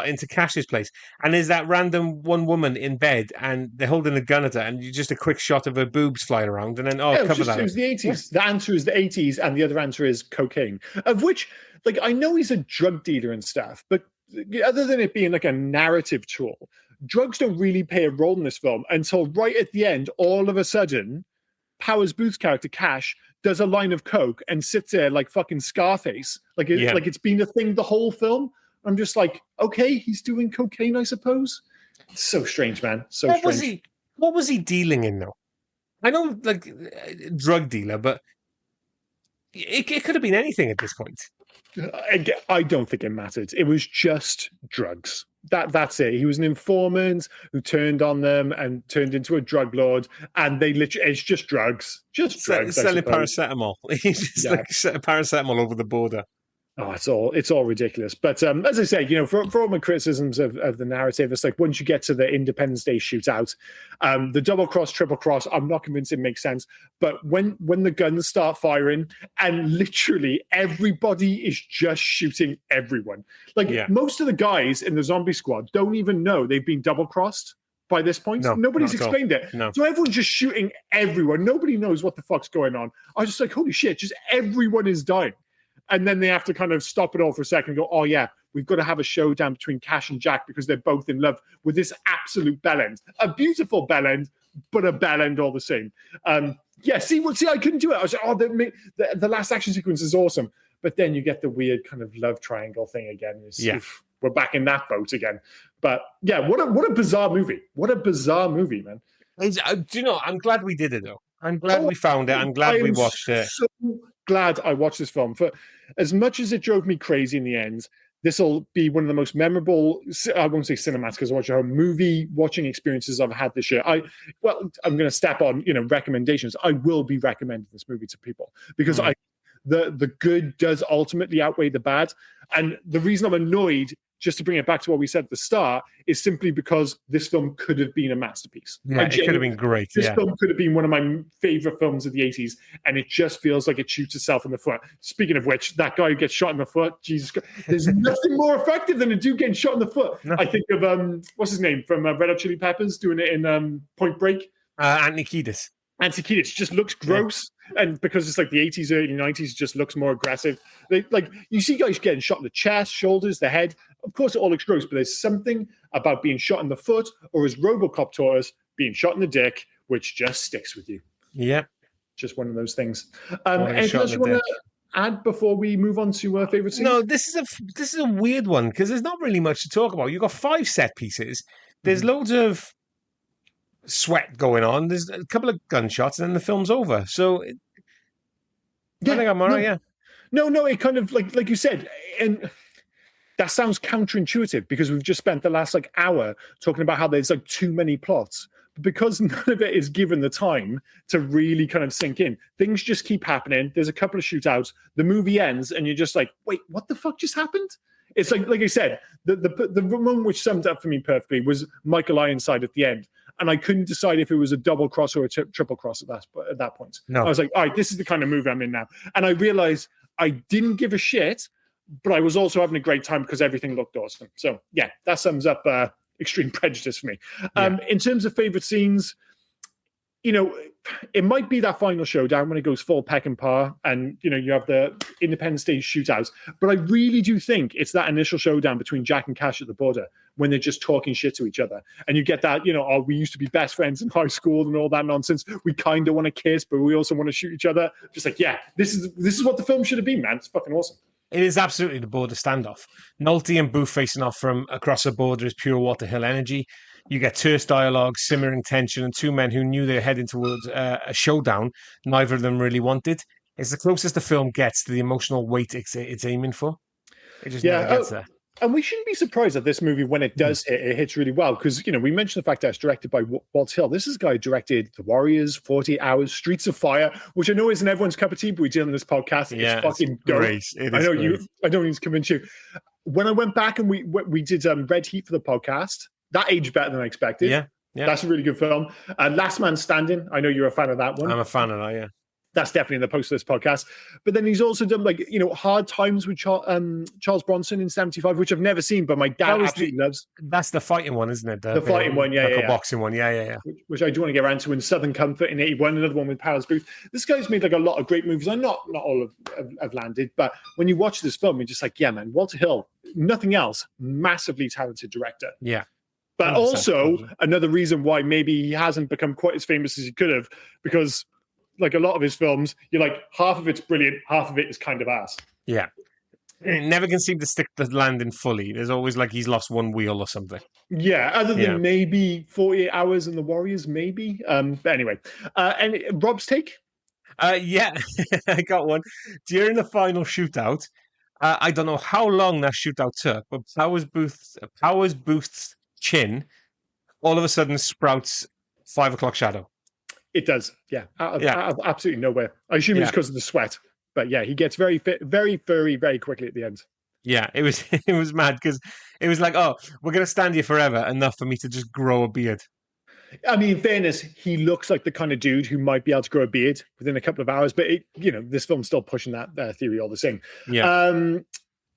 S1: into Cash's place, and there's that random one woman in bed and they're holding a gun at her, and you just a quick shot of her boobs flying around, and then, cover that.
S2: It was the 80s. Yeah. The answer is the 80s, and the other answer is cocaine, of which... Like, I know he's a drug dealer and stuff, but other than it being like a narrative tool, drugs don't really play a role in this film until right at the end, all of a sudden, Powers Booth's character, Cash, does a line of coke and sits there like fucking Scarface. Like it's been a thing the whole film. I'm just like, okay, he's doing cocaine, I suppose. It's so strange, man.
S1: What was he dealing in, though? I know, like, drug dealer, but it could have been anything at this point.
S2: I don't think it mattered. It was just drugs. That's it. He was an informant who turned on them and turned into a drug lord, and they literally, it's just drugs. Just drugs.
S1: Selling paracetamol. He's just like paracetamol over the border.
S2: Oh, it's all ridiculous. But as I say, for all my criticisms of the narrative, it's like once you get to the Independence Day shootout, the double cross, triple cross, I'm not convinced it makes sense. But when the guns start firing and literally everybody is just shooting everyone, most of the guys in the zombie squad don't even know they've been double crossed by this point.
S1: No,
S2: nobody's explained it.
S1: No.
S2: So everyone's just shooting everyone. Nobody knows what the fuck's going on. I was just like, holy shit, just everyone is dying. And then they have to kind of stop it all for a second and go, oh, yeah, we've got to have a showdown between Cash and Jack because they're both in love with this absolute bellend. A beautiful bellend, but a bellend all the same. See, I couldn't do it. I was like, the last action sequence is awesome. But then you get the weird kind of love triangle thing again. We're back in that boat again. But yeah, what a bizarre movie. What a bizarre movie, man.
S1: Do you know, I'm glad we did it, though. I'm glad we found it. I'm glad we watched it.
S2: So glad I watched this film. For as much as it drove me crazy in the end, this will be one of the most memorable, I won't say cinemat because I watch a movie watching experiences I've had this year. I'm going to step on, recommendations. I will be recommending this movie to people because the good does ultimately outweigh the bad. And the reason I'm annoyed just to bring it back to what we said at the start, is simply because this film could have been a masterpiece.
S1: Yeah, it could have been great.
S2: This film could have been one of my favorite films of the 80s, and it just feels like it shoots itself in the foot. Speaking of which, that guy who gets shot in the foot, Jesus Christ, there's nothing more effective than a dude getting shot in the foot. No. I think of, what's his name, from Red Hot Chili Peppers, doing it in Point Break.
S1: Anthony Kiedis.
S2: Anthony Kiedis just looks gross. Yeah. And because it's like the 80s, early 90s, just looks more aggressive. Like, you see guys getting shot in the chest, shoulders, the head. Of course, it all looks gross, but there's something about being shot in the foot, or as RoboCop taught us, being shot in the dick, which just sticks with you.
S1: Yeah.
S2: Just one of those things. Anything else you want to add before we move on to our favorite scene?
S1: No, this is a weird one because there's not really much to talk about. You've got 5 set pieces. There's loads of sweat going on. There's a couple of gunshots, and then the film's over. So, I think I'm all right. Yeah.
S2: No. It kind of like you said, and that sounds counterintuitive because we've just spent the last hour talking about how there's too many plots. But because none of it is given the time to really kind of sink in, things just keep happening. There's a couple of shootouts. The movie ends, and you're just like, wait, what the fuck just happened? It's like I said, the moment which summed up for me perfectly was Michael Ironside at the end. And I couldn't decide if it was a double cross or a triple cross at that point. No. I was like, all right, this is the kind of movie I'm in now. And I realized I didn't give a shit, but I was also having a great time because everything looked awesome. So, yeah, that sums up Extreme Prejudice for me. In terms of favorite scenes, it might be that final showdown when it goes full Peckinpah and, you have the Independence Day shootouts. But I really do think it's that initial showdown between Jack and Cash at the border when they're just talking shit to each other. And you get that, we used to be best friends in high school and all that nonsense. We kind of want to kiss, but we also want to shoot each other. Just like, yeah, this is what the film should have been, man. It's fucking awesome.
S1: It is absolutely the border standoff. Nolte and Booth facing off from across the border is pure Walter Hill energy. You get terse dialogue, simmering tension, and 2 men who knew they were heading towards a showdown neither of them really wanted. It's the closest the film gets to the emotional weight it's aiming for. It just never gets there.
S2: And we shouldn't be surprised that this movie, when it does hit, it hits really well. Because, we mentioned the fact that it's directed by Walt Hill. This is a guy who directed The Warriors, 48 Hours, Streets of Fire, which I know isn't everyone's cup of tea, but we did on this podcast.
S1: Yeah,
S2: it's fucking dope. I don't need to convince you. When I went back and we did Red Heat for the podcast, that aged better than I expected.
S1: Yeah.
S2: That's a really good film. Last Man Standing, I know you're a fan of that one.
S1: I'm a fan of that, yeah.
S2: That's definitely in the post of this podcast. But then he's also done Hard Times with Charles Bronson in 75, which I've never seen, but my dad absolutely loves.
S1: That's the fighting one, isn't it?
S2: The fighting one, yeah.
S1: Boxing one, yeah.
S2: Which I do want to get around to. In Southern Comfort in 81, another one with Powers Booth. This guy's made a lot of great movies. I'm not all have landed, but when you watch this film, you're just like, yeah, man, Walter Hill, nothing else, massively talented director.
S1: Yeah.
S2: But also another reason why maybe he hasn't become quite as famous as he could have, because a lot of his films, you're like, half of it's brilliant, half of it is kind of ass.
S1: Yeah. It never can seem to stick the landing fully. There's always he's lost one wheel or something.
S2: Yeah, other than maybe 48 Hours and The Warriors, maybe. But anyway. And Rob's take?
S1: Yeah, I got one. During the final shootout, I don't know how long that shootout took, but Powers Booth's chin all of a sudden sprouts 5 o'clock shadow.
S2: It does, yeah. Out of absolutely nowhere. I assume it's because of the sweat, but yeah, he gets very fit, very furry, very quickly at the end.
S1: Yeah, it was mad because it was like, oh, we're gonna stand here forever, enough for me to just grow a beard.
S2: I mean, in fairness, he looks like the kind of dude who might be able to grow a beard within a couple of hours, but this film's still pushing that theory all the same.
S1: Yeah.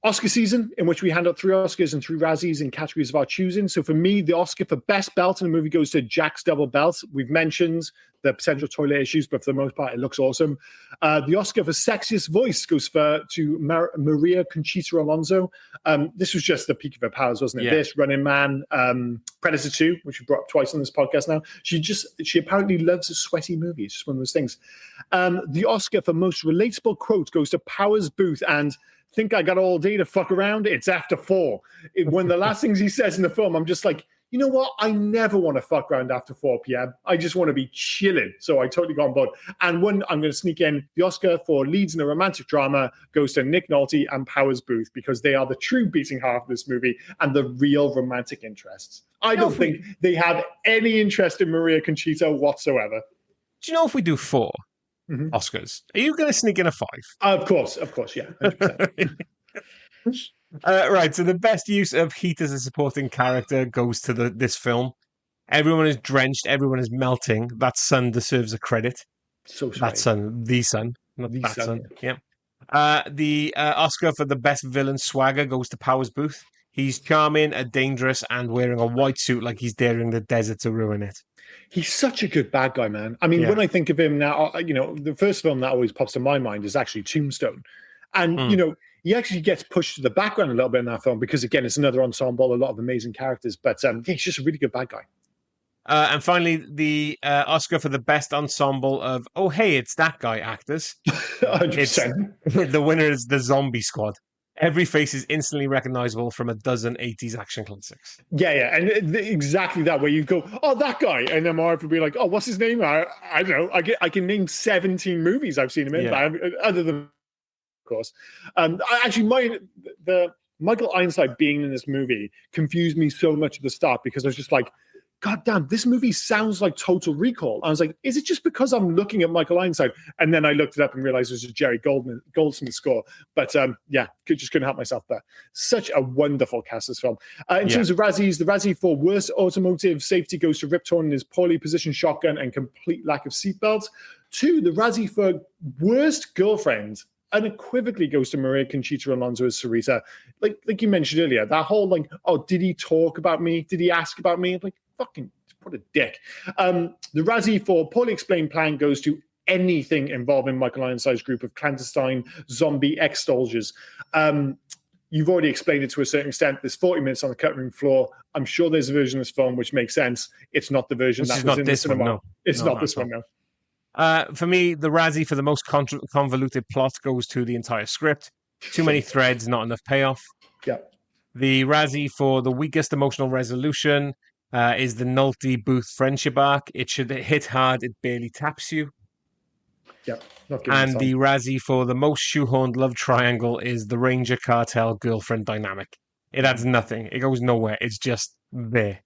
S2: Oscar season, in which we hand out 3 Oscars and 3 Razzies in categories of our choosing. So for me, the Oscar for Best Belt in a movie goes to Jack's Double Belt. We've mentioned the potential toilet issues, but for the most part, it looks awesome. The Oscar for Sexiest Voice goes to Maria Conchita Alonso. This was just the peak of her powers, wasn't it? Yeah. This, Running Man, Predator 2, which we brought up twice on this podcast now. She apparently loves a sweaty movie. It's just one of those things. The Oscar for Most Relatable Quote goes to Powers Booth and "Think I got all day to fuck around? It's after 4." When the last things he says in the film, I'm just like, you know what? I never want to fuck around after 4 p.m. I just want to be chilling. So I totally got on board. And when I'm going to sneak in, the Oscar for leads in a romantic drama goes to Nick Nolte and Powers Booth, because they are the true beating heart of this movie and the real romantic interests. I don't think they have any interest in Maria Conchita whatsoever.
S1: Do you know if we do 4 Oscars, are you going to sneak in a 5?
S2: Of course, yeah. 100%.
S1: Right, so the best use of heat as a supporting character goes to this film. Everyone is drenched, everyone is melting. That sun deserves a credit.
S2: So
S1: That
S2: sweaty.
S1: sun, the sun, not
S2: The
S1: that
S2: sun.
S1: sun.
S2: Yeah.
S1: Yeah. The Oscar for the best villain swagger goes to Powers Booth. He's charming, dangerous, and wearing a white suit like he's daring the desert to ruin it.
S2: He's such a good bad guy, man. I mean,
S1: Yeah.
S2: when I think of him now, the first film that always pops to my mind is actually Tombstone. And,
S1: Mm.
S2: he actually gets pushed to the background a little bit in that film because, again, it's another ensemble, a lot of amazing characters. But yeah, he's just a really good bad guy.
S1: And finally, the Oscar for the best ensemble of "Oh hey, it's that guy" actors.
S2: 100%.
S1: The winner is the Zombie Squad. Every face is instantly recognizable from a dozen 80s action classics.
S2: Yeah. And exactly that, where you go, oh, that guy. And then Marv would be like, oh, what's his name? I don't know. I can name 17 movies I've seen him in,
S1: Yeah.
S2: other than, of course. The Michael Ironside being in this movie confused me so much at the start because I was just like, God damn, this movie sounds like Total Recall. I was like, is it just because I'm looking at Michael Ironside? And then I looked it up and realized it was a Jerry Goldsmith score. But just couldn't help myself there. Such a wonderful cast, this film. In terms of Razzies, the Razzie for worst automotive safety goes to Rip Torn and his poorly positioned shotgun and complete lack of seatbelts. 2, the Razzie for worst girlfriend unequivocally goes to Maria Conchita Alonso as Sarita. Like you mentioned earlier, that whole did he talk about me? Did he ask about me? Like, fucking what a dick. The Razzie for poorly explained plan goes to anything involving Michael Ironside's group of clandestine zombie ex-soldiers. You've already explained it to a certain extent. There's 40 minutes on the cutting room floor. I'm sure there's a version of this film which makes sense. It's not the version that was in the cinema.
S1: No.
S2: It's not this one, no.
S1: For me, the Razzie for the most convoluted plot goes to the entire script. Too many threads, not enough payoff.
S2: Yeah.
S1: The Razzie for the weakest emotional resolution is the Nolte Booth friendship arc. It should hit hard, it barely taps you.
S2: Yeah.
S1: And the Razzie for the most shoehorned love triangle is the Ranger Cartel girlfriend dynamic. It adds nothing. It goes nowhere. It's just there.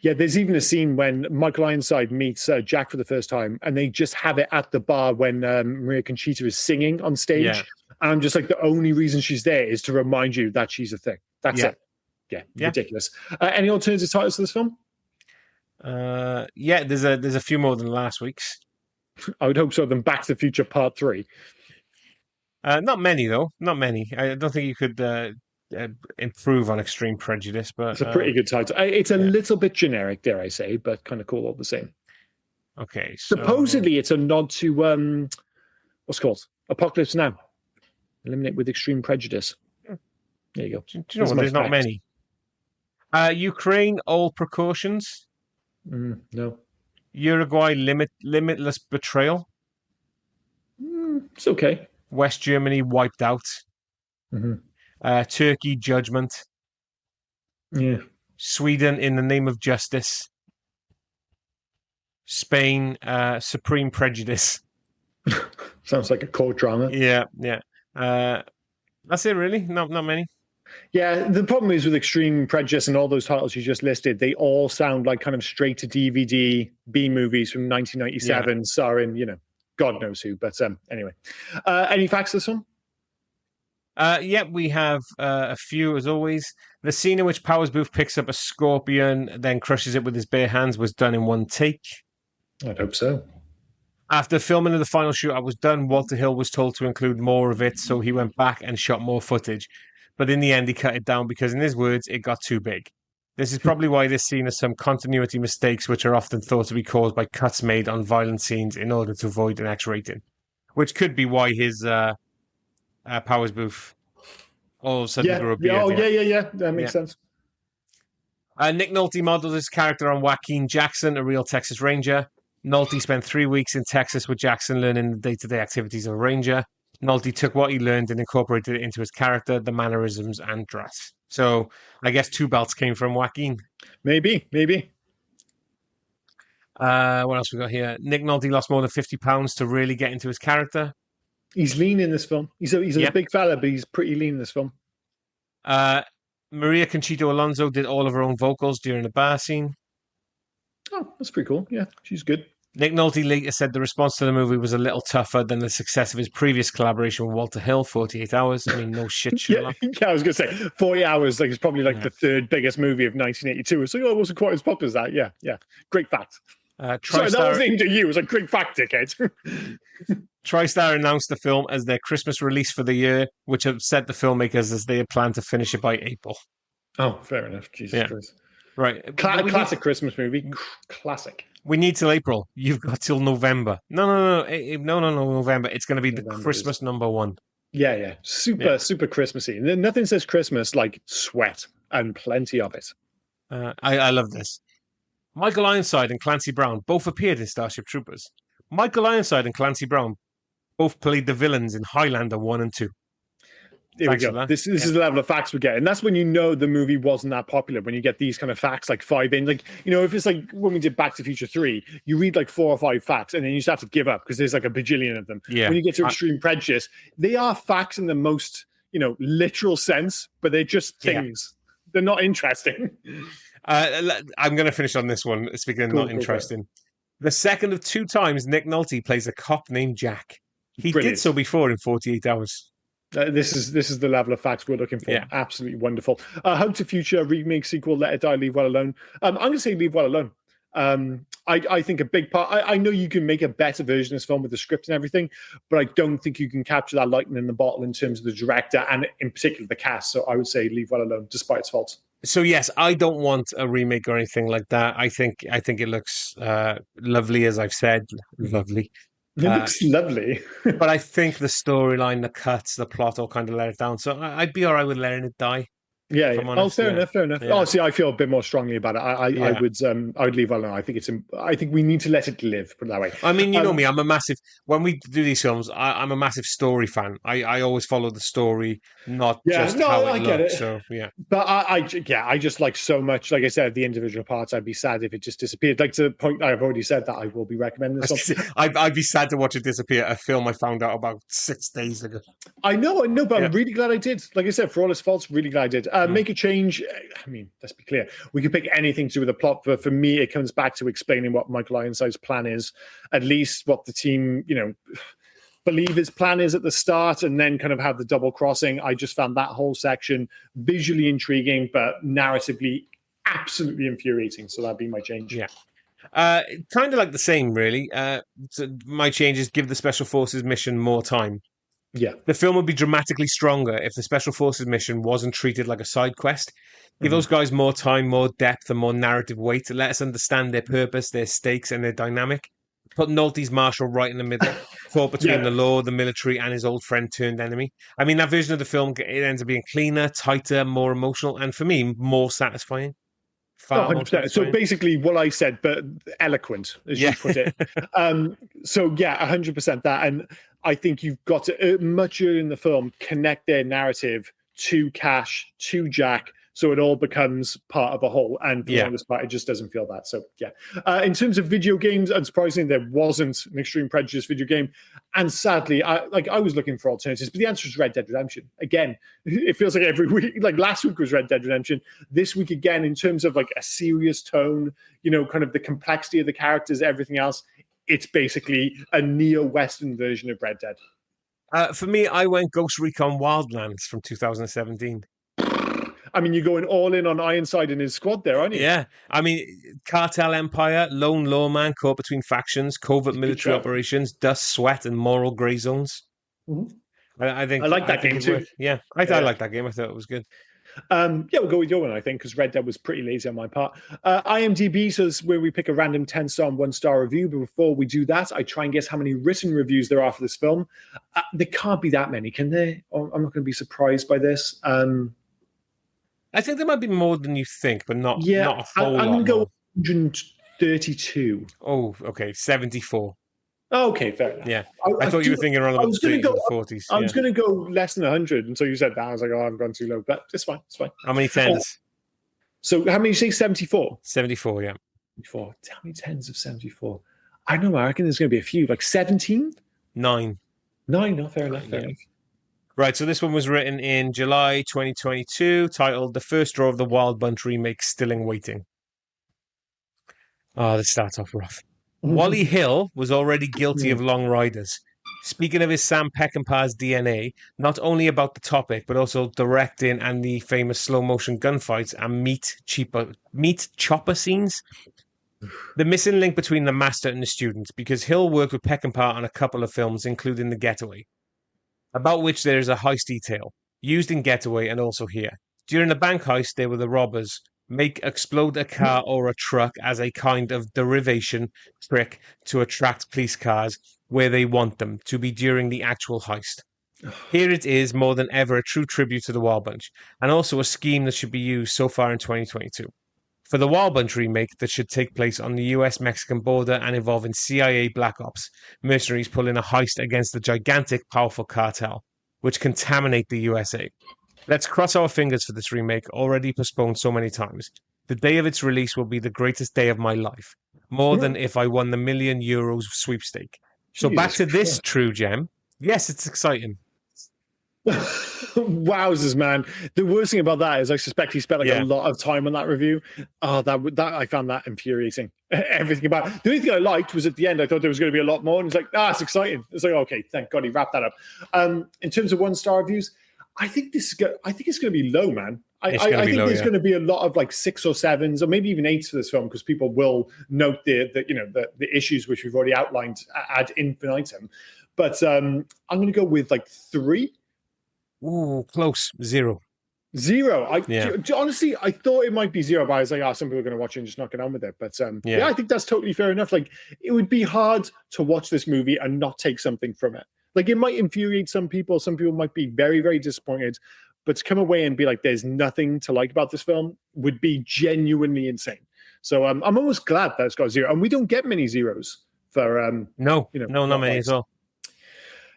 S2: Yeah, there's even a scene when Michael Ironside meets Jack for the first time, and they just have it at the bar when Maria Conchita is singing on stage. Yeah. And I'm just like, the only reason she's there is to remind you that she's a thing. That's it. Yeah, ridiculous. Any alternative titles to this film?
S1: There's a few more than last week's.
S2: I would hope so. Then Back to the Future Part 3.
S1: Not many, though. Not many. I don't think you could improve on Extreme Prejudice, but
S2: it's a pretty good title. It's a little bit generic, dare I say, but kind of cool all the same.
S1: Okay. So...
S2: Supposedly, it's a nod to what's it called Apocalypse Now. Eliminate with Extreme Prejudice. There you go.
S1: Do you know what? There's not many. Ukraine, all precautions.
S2: No.
S1: Uruguay, limitless betrayal.
S2: It's okay.
S1: West Germany, wiped out.
S2: Mm-hmm.
S1: Turkey, judgment.
S2: Yeah.
S1: Sweden, in the name of justice. Spain, supreme prejudice.
S2: Sounds like a court drama.
S1: Yeah. That's it, really. Not many.
S2: Yeah, the problem is with Extreme Prejudice and all those titles you just listed, they all sound like kind of straight to DVD B movies from 1997, starring, God knows who. But anyway, any facts this one?
S1: We have a few, as always. The scene in which Powers Booth picks up a scorpion, then crushes it with his bare hands, was done in one take.
S2: I'd hope so.
S1: After filming of the final shootout was done, Walter Hill was told to include more of it, so he went back and shot more footage. But in the end, he cut it down because, in his words, it got too big. This is probably why this scene has some continuity mistakes, which are often thought to be caused by cuts made on violent scenes in order to avoid an X rating, which could be why his Powers Booth all of a sudden grew a beard.
S2: Yeah. That makes sense.
S1: Nick Nolte modeled his character on Joaquin Jackson, a real Texas Ranger. Nolte spent 3 weeks in Texas with Jackson learning the day-to-day activities of a Ranger. Nolte took what he learned and incorporated it into his character, the mannerisms and dress. So I guess 2 belts came from Joaquin.
S2: Maybe.
S1: What else we got here? Nick Nolte lost more than 50 pounds to really get into his character.
S2: He's lean in this film. He's a big fella, but he's pretty lean in this film.
S1: Maria Conchita Alonso did all of her own vocals during the bar scene.
S2: Oh, that's pretty cool. Yeah, she's good.
S1: Nick Nolte later said the response to the movie was a little tougher than the success of his previous collaboration with Walter Hill, 48 Hours. I mean, no shit,
S2: Yeah,
S1: Sherlock.
S2: yeah, I was going to say 40 Hours, like, it's probably like
S1: Yeah.
S2: the third biggest movie of 1982. So it wasn't quite as popular as that. Yeah, yeah. Great fact. Sorry, that wasn't aimed at you. It was a great fact, dickhead.
S1: TriStar announced the film as their Christmas release for the year, which upset the filmmakers as they had planned to finish it by April.
S2: Oh, fair enough. Jesus Christ.
S1: Right.
S2: Classic Christmas movie. Classic.
S1: We need till April. You've got till November. No, November. It's going to be the Christmas #1.
S2: Yeah. Super Christmassy. Nothing says Christmas like sweat and plenty of it.
S1: I love this. Michael Ironside and Clancy Brown both appeared in Starship Troopers. Michael Ironside and Clancy Brown both played the villains in Highlander 1 and 2.
S2: Here we go. This is the level of facts we get. And that's when you know the movie wasn't that popular, when you get these kind of facts like 5 in. Like, if it's like when we did Back to the Future 3, you read like 4 or 5 facts and then you just have to give up because there's like a bajillion of them.
S1: Yeah.
S2: When you get to Extreme Prejudice, they are facts in the most, literal sense, but they're just things. Yeah. They're not interesting.
S1: I'm going to finish on this one, speaking of not interesting. The second of 2 times Nick Nolte plays a cop named Jack. He did so before in 48 Hours.
S2: This is the level of facts we're looking for. Yeah. Absolutely wonderful. Hug to Future, remake, sequel, Let It Die, Leave Well Alone. I'm going to say Leave Well Alone. I think a big part, I know you can make a better version of this film with the script and everything, but I don't think you can capture that lightning in the bottle in terms of the director and in particular the cast. So I would say Leave Well Alone, despite its faults.
S1: So yes, I don't want a remake or anything like that. I think it looks lovely, as I've said. Lovely.
S2: It looks lovely.
S1: But I think the storyline, the cuts, the plot all kind of let it down. So I'd be all right with letting it die.
S2: Yeah. Oh, fair enough. Yeah. Oh, see, I feel a bit more strongly about it. I would leave well alone. I think we need to let it live, put it that way.
S1: I mean, you know me, when we do these films, I'm a massive story fan. I always follow the story, not just how it looks. So, yeah.
S2: But I just like so much, like I said, the individual parts, I'd be sad if it just disappeared. Like to the point I've already said that I will be recommending this one.
S1: I'd be sad to watch it disappear, a film I found out about 6 days ago.
S2: I know, but I'm really glad I did. Like I said, for all its faults, really glad I did. Make a change. I mean, let's be clear. We could pick anything to do with the plot, but for me, it comes back to explaining what Michael Ironside's plan is, at least what the team, believe his plan is at the start, and then kind of have the double crossing. I just found that whole section visually intriguing, but narratively absolutely infuriating. So that'd be my change.
S1: Yeah. Kind of like the same, really. So my change is give the Special Forces mission more time.
S2: Yeah.
S1: The film would be dramatically stronger if the Special Forces mission wasn't treated like a side quest. Give those guys more time, more depth, and more narrative weight to let us understand their purpose, their stakes, and their dynamic. Put Nolte's Marshal right in the middle, caught between the law, the military, and his old friend turned enemy. I mean, that version of the film, it ends up being cleaner, tighter, more emotional, and for me, more satisfying.
S2: 100%. So basically what I said, but eloquent, as you put it. 100% that. And I think you've got to, much earlier in the film, connect their narrative to Cash, to Jack, so it all becomes part of a whole. And for the longest part, it just doesn't feel that. So, in terms of video games, unsurprisingly, there wasn't an Extreme Prejudice video game. And sadly, I was looking for alternatives, but the answer is Red Dead Redemption. Again, it feels like every week, like last week was Red Dead Redemption. This week, again, in terms of like a serious tone, kind of the complexity of the characters, everything else, it's basically a neo-Western version of Red Dead.
S1: For me, I went Ghost Recon Wildlands from 2017.
S2: I mean, you're going all in on Ironside and his squad there, aren't you?
S1: Yeah. I mean, cartel empire, lone lawman caught between factions, covert military operations, dust, sweat, and moral grey zones.
S2: Mm-hmm.
S1: I think
S2: I like that game too.
S1: Yeah, I like that game. I thought it was good.
S2: We'll go with your one, I think, because Red Dead was pretty lazy on my part. IMDb, so is where we pick a random 10-star and 1-star review. But before we do that, I try and guess how many written reviews there are for this film. There can't be that many, can there? I'm not going to be surprised by this.
S1: I think there might be more than you think, but not a whole lot.
S2: I'm going to go 132.
S1: Oh, okay, 74.
S2: Oh, okay, fair enough.
S1: Yeah, I thought you were thinking around about the 40s.
S2: I was going to go less than 100 until you said that. I was like, I've gone too low, but it's fine. It's fine.
S1: How many tens?
S2: So how many you say? 74?
S1: 74, yeah.
S2: 74. How many tens of 74? I don't know. I reckon there's going to be a few, like 17?
S1: 9.
S2: 9, no, fair enough.
S1: Right, so this one was written in July 2022, titled The First Draw of the Wild Bunch Remake, Still in Waiting. Oh, this starts off rough. Wally Hill was already guilty of long riders. Speaking of his Sam Peckinpah's DNA, not only about the topic, but also directing and the famous slow motion gunfights and meat chopper scenes. The missing link between the master and the student, because Hill worked with Peckinpah on a couple of films, including The Getaway, about which there is a heist detail, used in Getaway and also here. During the bank heist, they were the robbers make explode a car or a truck as a kind of derivation trick to attract police cars where they want them to be during the actual heist. Here it is more than ever a true tribute to the Wild Bunch, and also a scheme that should be used so far in 2022. For the Wild Bunch remake that should take place on the US-Mexican border and involving CIA Black Ops, mercenaries pulling a heist against the gigantic, powerful cartel, which contaminate the USA. Let's cross our fingers for this remake, already postponed so many times. The day of its release will be the greatest day of my life, more than if I won the €1,000,000 sweepstake. So back to this true gem. Yes, it's exciting.
S2: Wowzers, man! The worst thing about that is I suspect he spent a lot of time on that review. Oh, that I found that infuriating. Everything about it. The only thing I liked was at the end. I thought there was going to be a lot more, and it's like, it's exciting. It's like, okay, thank God he wrapped that up. In terms of 1-star reviews, I think it's going to be low, man. I think there's going to be a lot of like 6 or 7s, or maybe even 8s for this film, because people will note the issues which we've already outlined ad infinitum. But I'm going to go with like 3.
S1: Ooh, close. 0.
S2: Honestly, I thought it might be 0, but I was like, some people are going to watch it and just not get on with it. But I think that's totally fair enough. Like, it would be hard to watch this movie and not take something from it. Like, it might infuriate some people. Some people might be very, very disappointed. But to come away and be like, there's nothing to like about this film would be genuinely insane. So I'm almost glad that it's got 0. And we don't get many 0s for
S1: not many as well.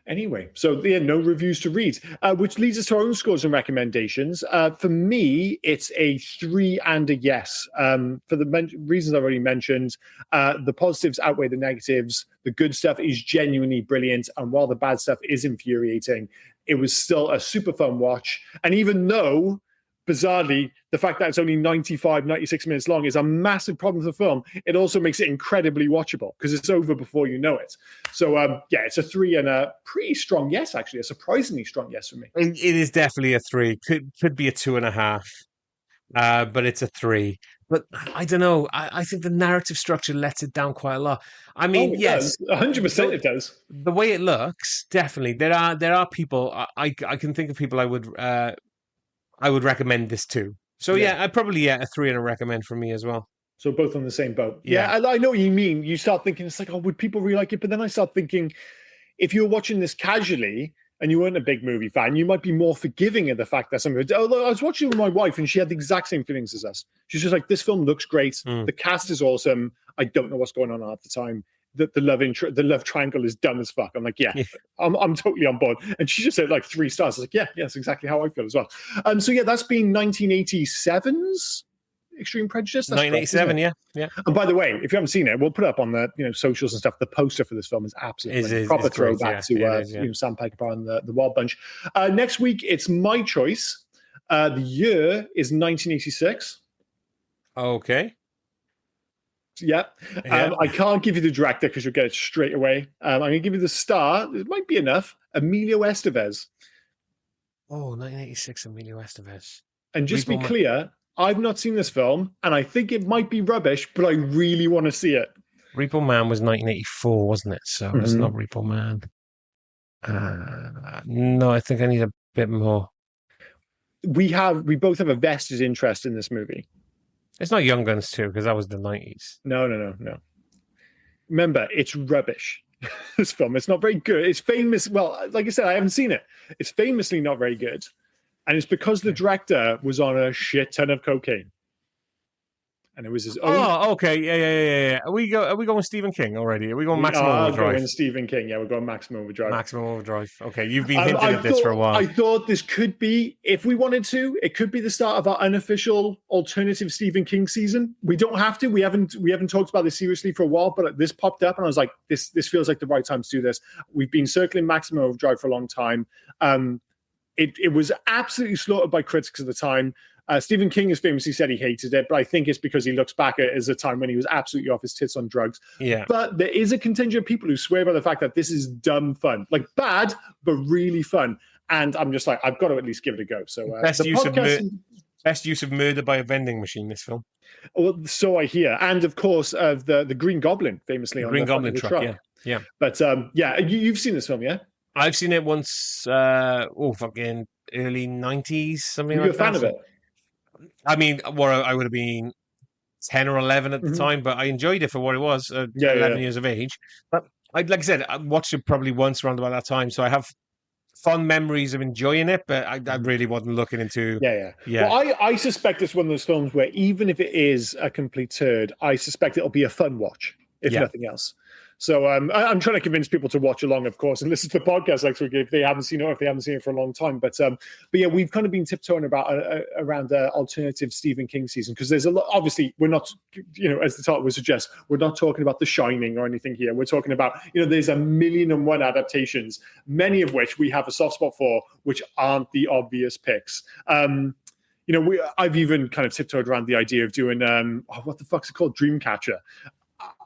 S2: Anyway, so no reviews to read, which leads us to our own scores and recommendations. For me, it's a 3 and a yes. For the reasons I've already mentioned, the positives outweigh the negatives. The good stuff is genuinely brilliant. And while the bad stuff is infuriating, it was still a super fun watch. And even though, bizarrely, the fact that it's only 96 minutes long is a massive problem for the film, it also makes it incredibly watchable because it's over before you know it. So, it's a 3 and a pretty strong yes, actually, a surprisingly strong yes for me.
S1: It is definitely a 3. Could be a 2.5, but it's a 3. But I don't know. I think the narrative structure lets it down quite a lot. I mean, yes,
S2: 100% it does.
S1: The way it looks, definitely. There are people. I can think of people I would recommend this to. So I'd probably a 3 and a recommend for me as well.
S2: So both on the same boat. Yeah, I know what you mean. You start thinking, it's like, would people really like it? But then I start thinking, if you're watching this casually and you weren't a big movie fan, you might be more forgiving of the fact that although I was watching with my wife and she had the exact same feelings as us. She's just like, this film looks great. The cast is awesome. I don't know what's going on at the time. The love triangle is dumb as fuck. I'm like, I'm totally on board. And she just said like 3 stars. I was like, that's exactly how I feel as well. That's been 1987's Extreme Prejudice. That's
S1: 1987,
S2: correct,
S1: yeah.
S2: And by the way, if you haven't seen it, we'll put it up on the socials and stuff. The poster for this film is absolutely proper throwback to Sam Peckinpah and the Wild Bunch. Next week, it's my choice. The year is 1986.
S1: Okay.
S2: Yeah. I can't give you the director because you'll get it straight away. I'm going to give you the star. It might be enough. Emilio Estevez.
S1: Oh, 1986, Emilio Estevez.
S2: And just to be clear, I've not seen this film, and I think it might be rubbish, but I really want to see it.
S1: Repo Man was 1984, wasn't it? So it's not Repo Man. No, I think I need a bit more.
S2: We both have a vested interest in this movie.
S1: It's not Young Guns 2, because that was the 90s.
S2: No. Remember, it's rubbish. This film, it's not very good. It's famous. Well, like I said, I haven't seen it. It's famously not very good. And it's because the director was on a shit ton of cocaine. And it was his own.
S1: Oh, okay. Yeah. Are we going Stephen King already? Are we going Maximum Overdrive?
S2: We're going Stephen King. Yeah, we're going Maximum Overdrive.
S1: Maximum Overdrive. Okay, you've been hinting at this for a while.
S2: I thought this could be, if we wanted to, it could be the start of our unofficial alternative Stephen King season. We don't have to. We haven't talked about this seriously for a while, but this popped up and I was like, this feels like the right time to do this. We've been circling Maximum Overdrive for a long time. It was absolutely slaughtered by critics at the time. Stephen King has famously said he hated it, but I think it's because he looks back at it as a time when he was absolutely off his tits on drugs.
S1: Yeah.
S2: But there is a contingent of people who swear by the fact that this is dumb fun. Like bad, but really fun. And I'm just like, I've got to at least give it a go. So
S1: best use of murder by a vending machine, this film.
S2: Well, so I hear. And of course, the Green Goblin, famously on the Goblin truck.
S1: Yeah.
S2: But you've seen this film, yeah?
S1: I've seen it once, fucking early 90s, something like that.
S2: Were you a fan of it?
S1: I mean, I would have been 10 or 11 at the time, but I enjoyed it for what it was, 11 years of age. But like I said, I watched it probably once around about that time, so I have fond memories of enjoying it, but I really wasn't looking into...
S2: Yeah. Well, I suspect it's one of those films where even if it is a complete turd, I suspect it'll be a fun watch, if nothing else. So I'm trying to convince people to watch along, of course, and listen to the podcast next week if they haven't seen it or if they haven't seen it for a long time. But yeah, we've kind of been tiptoeing around the alternative Stephen King season because there's a lot. Obviously, we're not, as the title would suggest, we're not talking about The Shining or anything here. We're talking about, there's 1,000,001 adaptations, many of which we have a soft spot for, which aren't the obvious picks. I've even kind of tiptoed around the idea of doing what the fuck's it called, Dreamcatcher.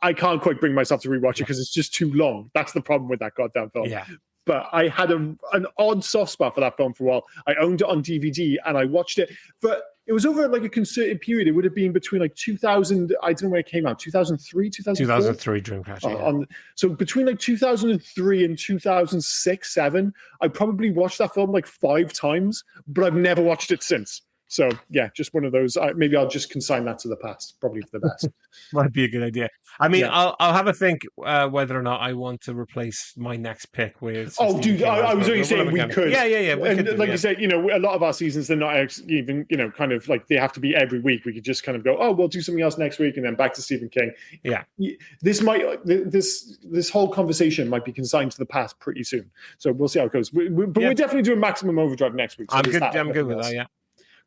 S2: I can't quite bring myself to rewatch it because it's just too long. That's the problem with that goddamn film. Yeah. But I had an odd soft spot for that film for a while. I owned it on DVD and I watched it. But it was over like a concerted period. It would have been between like 2000, I don't know when it came out, 2003, 2004? 2003
S1: Dreamcatcher,
S2: So between like 2003 and 2006, 7, I probably watched that film like 5 times, but I've never watched it since. So, yeah, just one of those. Maybe I'll just consign that to the past, probably for the best.
S1: Might be a good idea. I mean, I'll have a think whether or not I want to replace my next pick with...
S2: Oh, dude, I was only saying we could.
S1: Yeah.
S2: You said, a lot of our seasons, they're not even, kind of like they have to be every week. We could just kind of go, we'll do something else next week and then back to Stephen King.
S1: Yeah.
S2: This whole conversation might be consigned to the past pretty soon. So we'll see how it goes. But we're definitely doing Maximum Overdrive next week. So
S1: I'm good with that, yeah.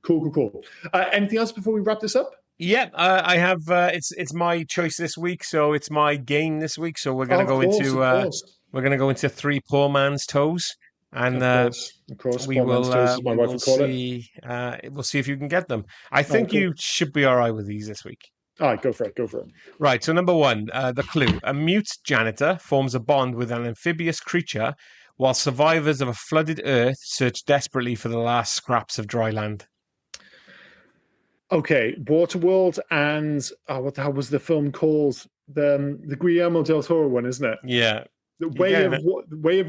S2: Cool. Anything else before we wrap this up?
S1: Yeah, I have. It's my choice this week, so it's my game this week. So we're going to go into Three Poor Man's Toes, and
S2: of course,
S1: we will.
S2: My wife would call
S1: it. We'll see if you can get them. I think you should be all right with these this week.
S2: All right, go for it.
S1: Right. So number 1, the clue: a mute janitor forms a bond with an amphibious creature, while survivors of a flooded Earth search desperately for the last scraps of dry land.
S2: Okay, Waterworld and what the hell was the film called? The Guillermo del Toro one, isn't it?
S1: Yeah.
S2: The Way of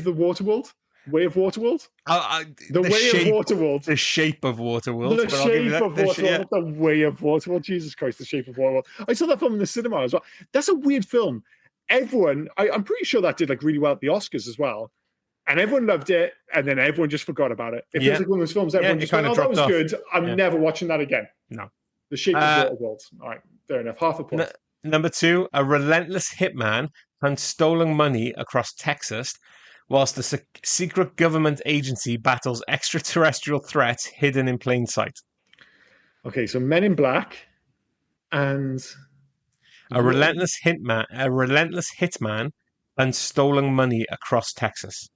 S2: the Waterworld? Way of Waterworld? The Way of Waterworld.
S1: The Shape of Waterworld.
S2: The Shape of Waterworld. The Way of Waterworld. Jesus Christ, The Shape of Waterworld. I saw that film in the cinema as well. That's a weird film. Everyone, I'm pretty sure that did like really well at the Oscars as well. And everyone loved it, and then everyone just forgot about it. It feels like one of those films everyone just went, that was good. I'm never watching that again.
S1: No.
S2: The Shape of Waterworld. All right, fair enough. Half a point.
S1: Number 2, a relentless hitman hunts stolen money across Texas, whilst the secret government agency battles extraterrestrial threats hidden in plain sight.
S2: Okay, so Men in Black and...
S1: A relentless hitman hunts stolen money across Texas.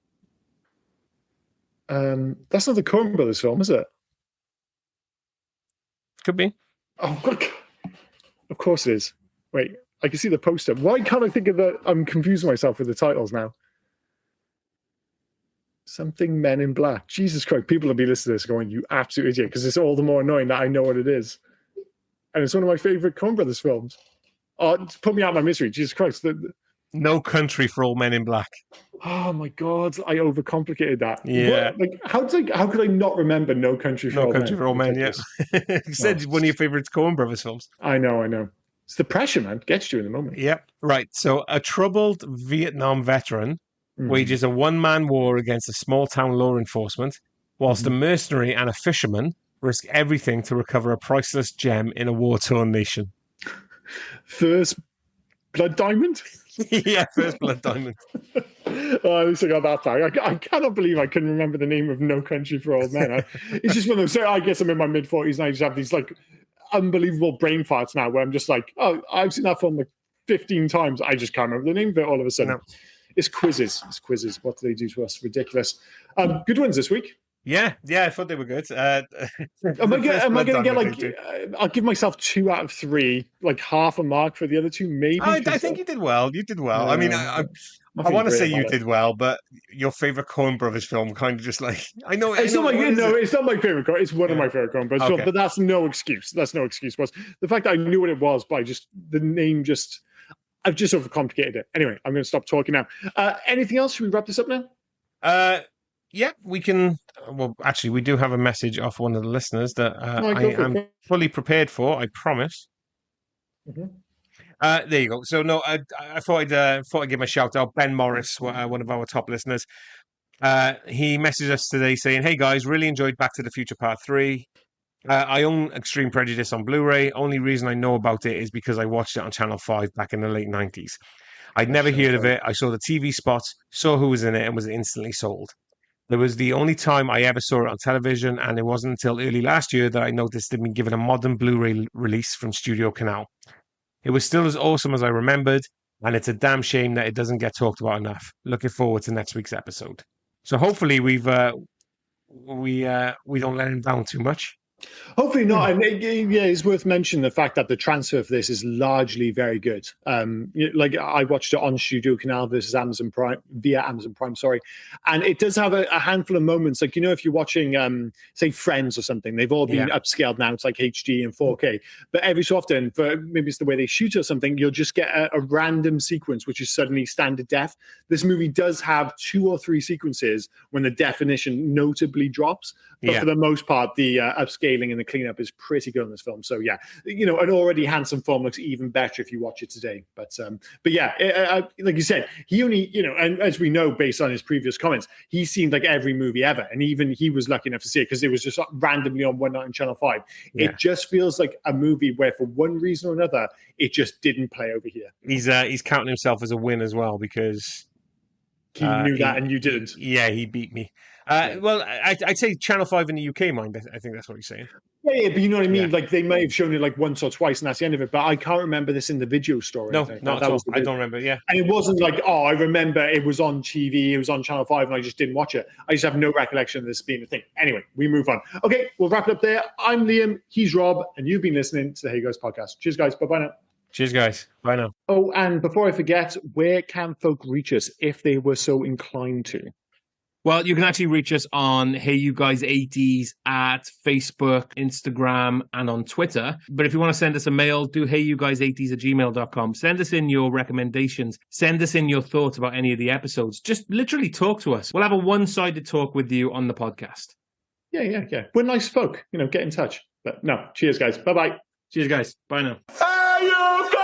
S2: That's not the Coen Brothers film, is it?
S1: Could be.
S2: Oh, God. Of course it is. Wait, I can see the poster. Why can't I think of the... I'm confusing myself with the titles now. Something Men in Black. Jesus Christ, people will be listening to this going, you absolute idiot, because it's all the more annoying that I know what it is. And it's one of my favorite Coen Brothers films. Oh, put me out of my misery. Jesus Christ.
S1: No Country for Old Men in Black.
S2: Oh my God, I overcomplicated that.
S1: Yeah.
S2: How could I not remember No Country for Old Men? No Country
S1: for Old Men, yeah. You said one of your favorite Coen Brothers films.
S2: I know. It's the pressure, man. Gets you in the moment.
S1: Yeah, right. So a troubled Vietnam veteran wages a one-man war against a small-town law enforcement, whilst a mercenary and a fisherman risk everything to recover a priceless gem in a war-torn nation.
S2: First Blood Diamond?
S1: Yeah, First Blood Diamond.
S2: Oh, at least I got that back. I cannot believe I couldn't remember the name of No Country for Old Men. It's just one of those. I guess I'm in my mid-40s and I just have these like unbelievable brain farts now where I'm just like, oh, I've seen that film like 15 times. I just can't remember the name of it all of a sudden. No. It's quizzes. What do they do to us? Ridiculous. Good ones this week.
S1: Yeah, I thought they were good.
S2: Am I,
S1: The First
S2: am I
S1: Blood's
S2: going to
S1: on
S2: get
S1: with me too.
S2: I'll give myself 2 out of 3, like half a mark for the other two, maybe.
S1: I
S2: Because
S1: think you did well. You did well. I mean,
S2: I'm not
S1: I
S2: feeling
S1: want to
S2: great
S1: say you
S2: about it.
S1: did well, but your favorite Coen Brothers film kind of just like I
S2: It's not
S1: know.
S2: my
S1: What is
S2: no,
S1: it?
S2: it's not my favorite. It's one of
S1: Yeah.
S2: my favorite Coen Brothers films,
S1: Okay.
S2: but that's no excuse. That's no excuse. Was the fact that I knew what it was, but the name just I've just overcomplicated it. Anyway, I'm going to stop talking now. Anything else? Should we wrap this up now?
S1: Uh, yeah, we can. Well, actually, we do have a message off one of the listeners that
S2: All right,
S1: I
S2: go for
S1: am
S2: it.
S1: fully prepared for. I promise.
S2: Mhm.
S1: There you go. So no, I thought I'd give him a shout out. Ben Morris, one of our top listeners. He messaged us today saying, "Hey guys, really enjoyed Back to the Future Part 3. I own Extreme Prejudice on Blu-ray. Only reason I know about it is because I watched it on Channel 5 back in the late 90s. I'd
S2: That's
S1: never
S2: Channel
S1: heard of
S2: 5.
S1: it. I saw the TV spots, saw who was in it, and was instantly sold. It was the only time I ever saw it on television, and it wasn't until early last year that I noticed it'd been given a modern Blu-ray release from Studio Canal. It was still as awesome as I remembered, and it's a damn shame that it doesn't get talked about enough. Looking forward to next week's episode. So hopefully we don't let him down too much.
S2: Hopefully not. And yeah, it's worth mentioning the fact that the transfer of this is largely very good. Like I watched it on Studio Canal versus Amazon Prime via Amazon Prime, sorry, and it does have a handful of moments. Like if you're watching, say, Friends or something, they've all been upscaled now. It's like HD and 4K. But every so often, for maybe it's the way they shoot or something, you'll just get a random sequence which is suddenly standard def. This movie does have 2 or 3 sequences when the definition notably drops. But for the most part, the upscaling and the cleanup is pretty good in this film. So yeah, an already handsome film looks even better if you watch it today. But yeah, like you said, he only, and as we know based on his previous comments, he's seen like every movie ever, and even he was lucky enough to see it because it was just randomly on one night on Channel 5. Yeah. It just feels like a movie where, for one reason or another, it just didn't play over here.
S1: He's counting himself as a win as well because
S2: he knew that and you didn't.
S1: He beat me. Well, I'd say Channel 5 in the UK, mind. I think that's what he's saying.
S2: Yeah, but you know what I mean? Yeah. Like, they may have shown it like once or twice, and that's the end of it. But I can't remember this in the video store.
S1: No, not at all. I don't remember, yeah.
S2: And it wasn't like, I remember it was on TV, it was on Channel 5, and I just didn't watch it. I just have no recollection of this being a thing. Anyway, we move on. Okay, we'll wrap it up there. I'm Liam, he's Rob, and you've been listening to the Hey Guys podcast. Cheers, guys. Bye-bye now.
S1: Cheers, guys. Bye now.
S2: Oh, and before I forget, where can folk reach us if they were so inclined to?
S1: Well, you can actually reach us on Hey You Guys 80s at Facebook, Instagram, and on Twitter. But if you want to send us a mail, do heyyouguys80s@gmail.com. Send us in your recommendations. Send us in your thoughts about any of the episodes. Just literally talk to us. We'll have a one-sided talk with you on the podcast.
S2: Yeah. We're nice folk. Get in touch. But no, cheers, guys. Bye-bye.
S1: Cheers, guys. Bye now.
S2: Hey, you guys!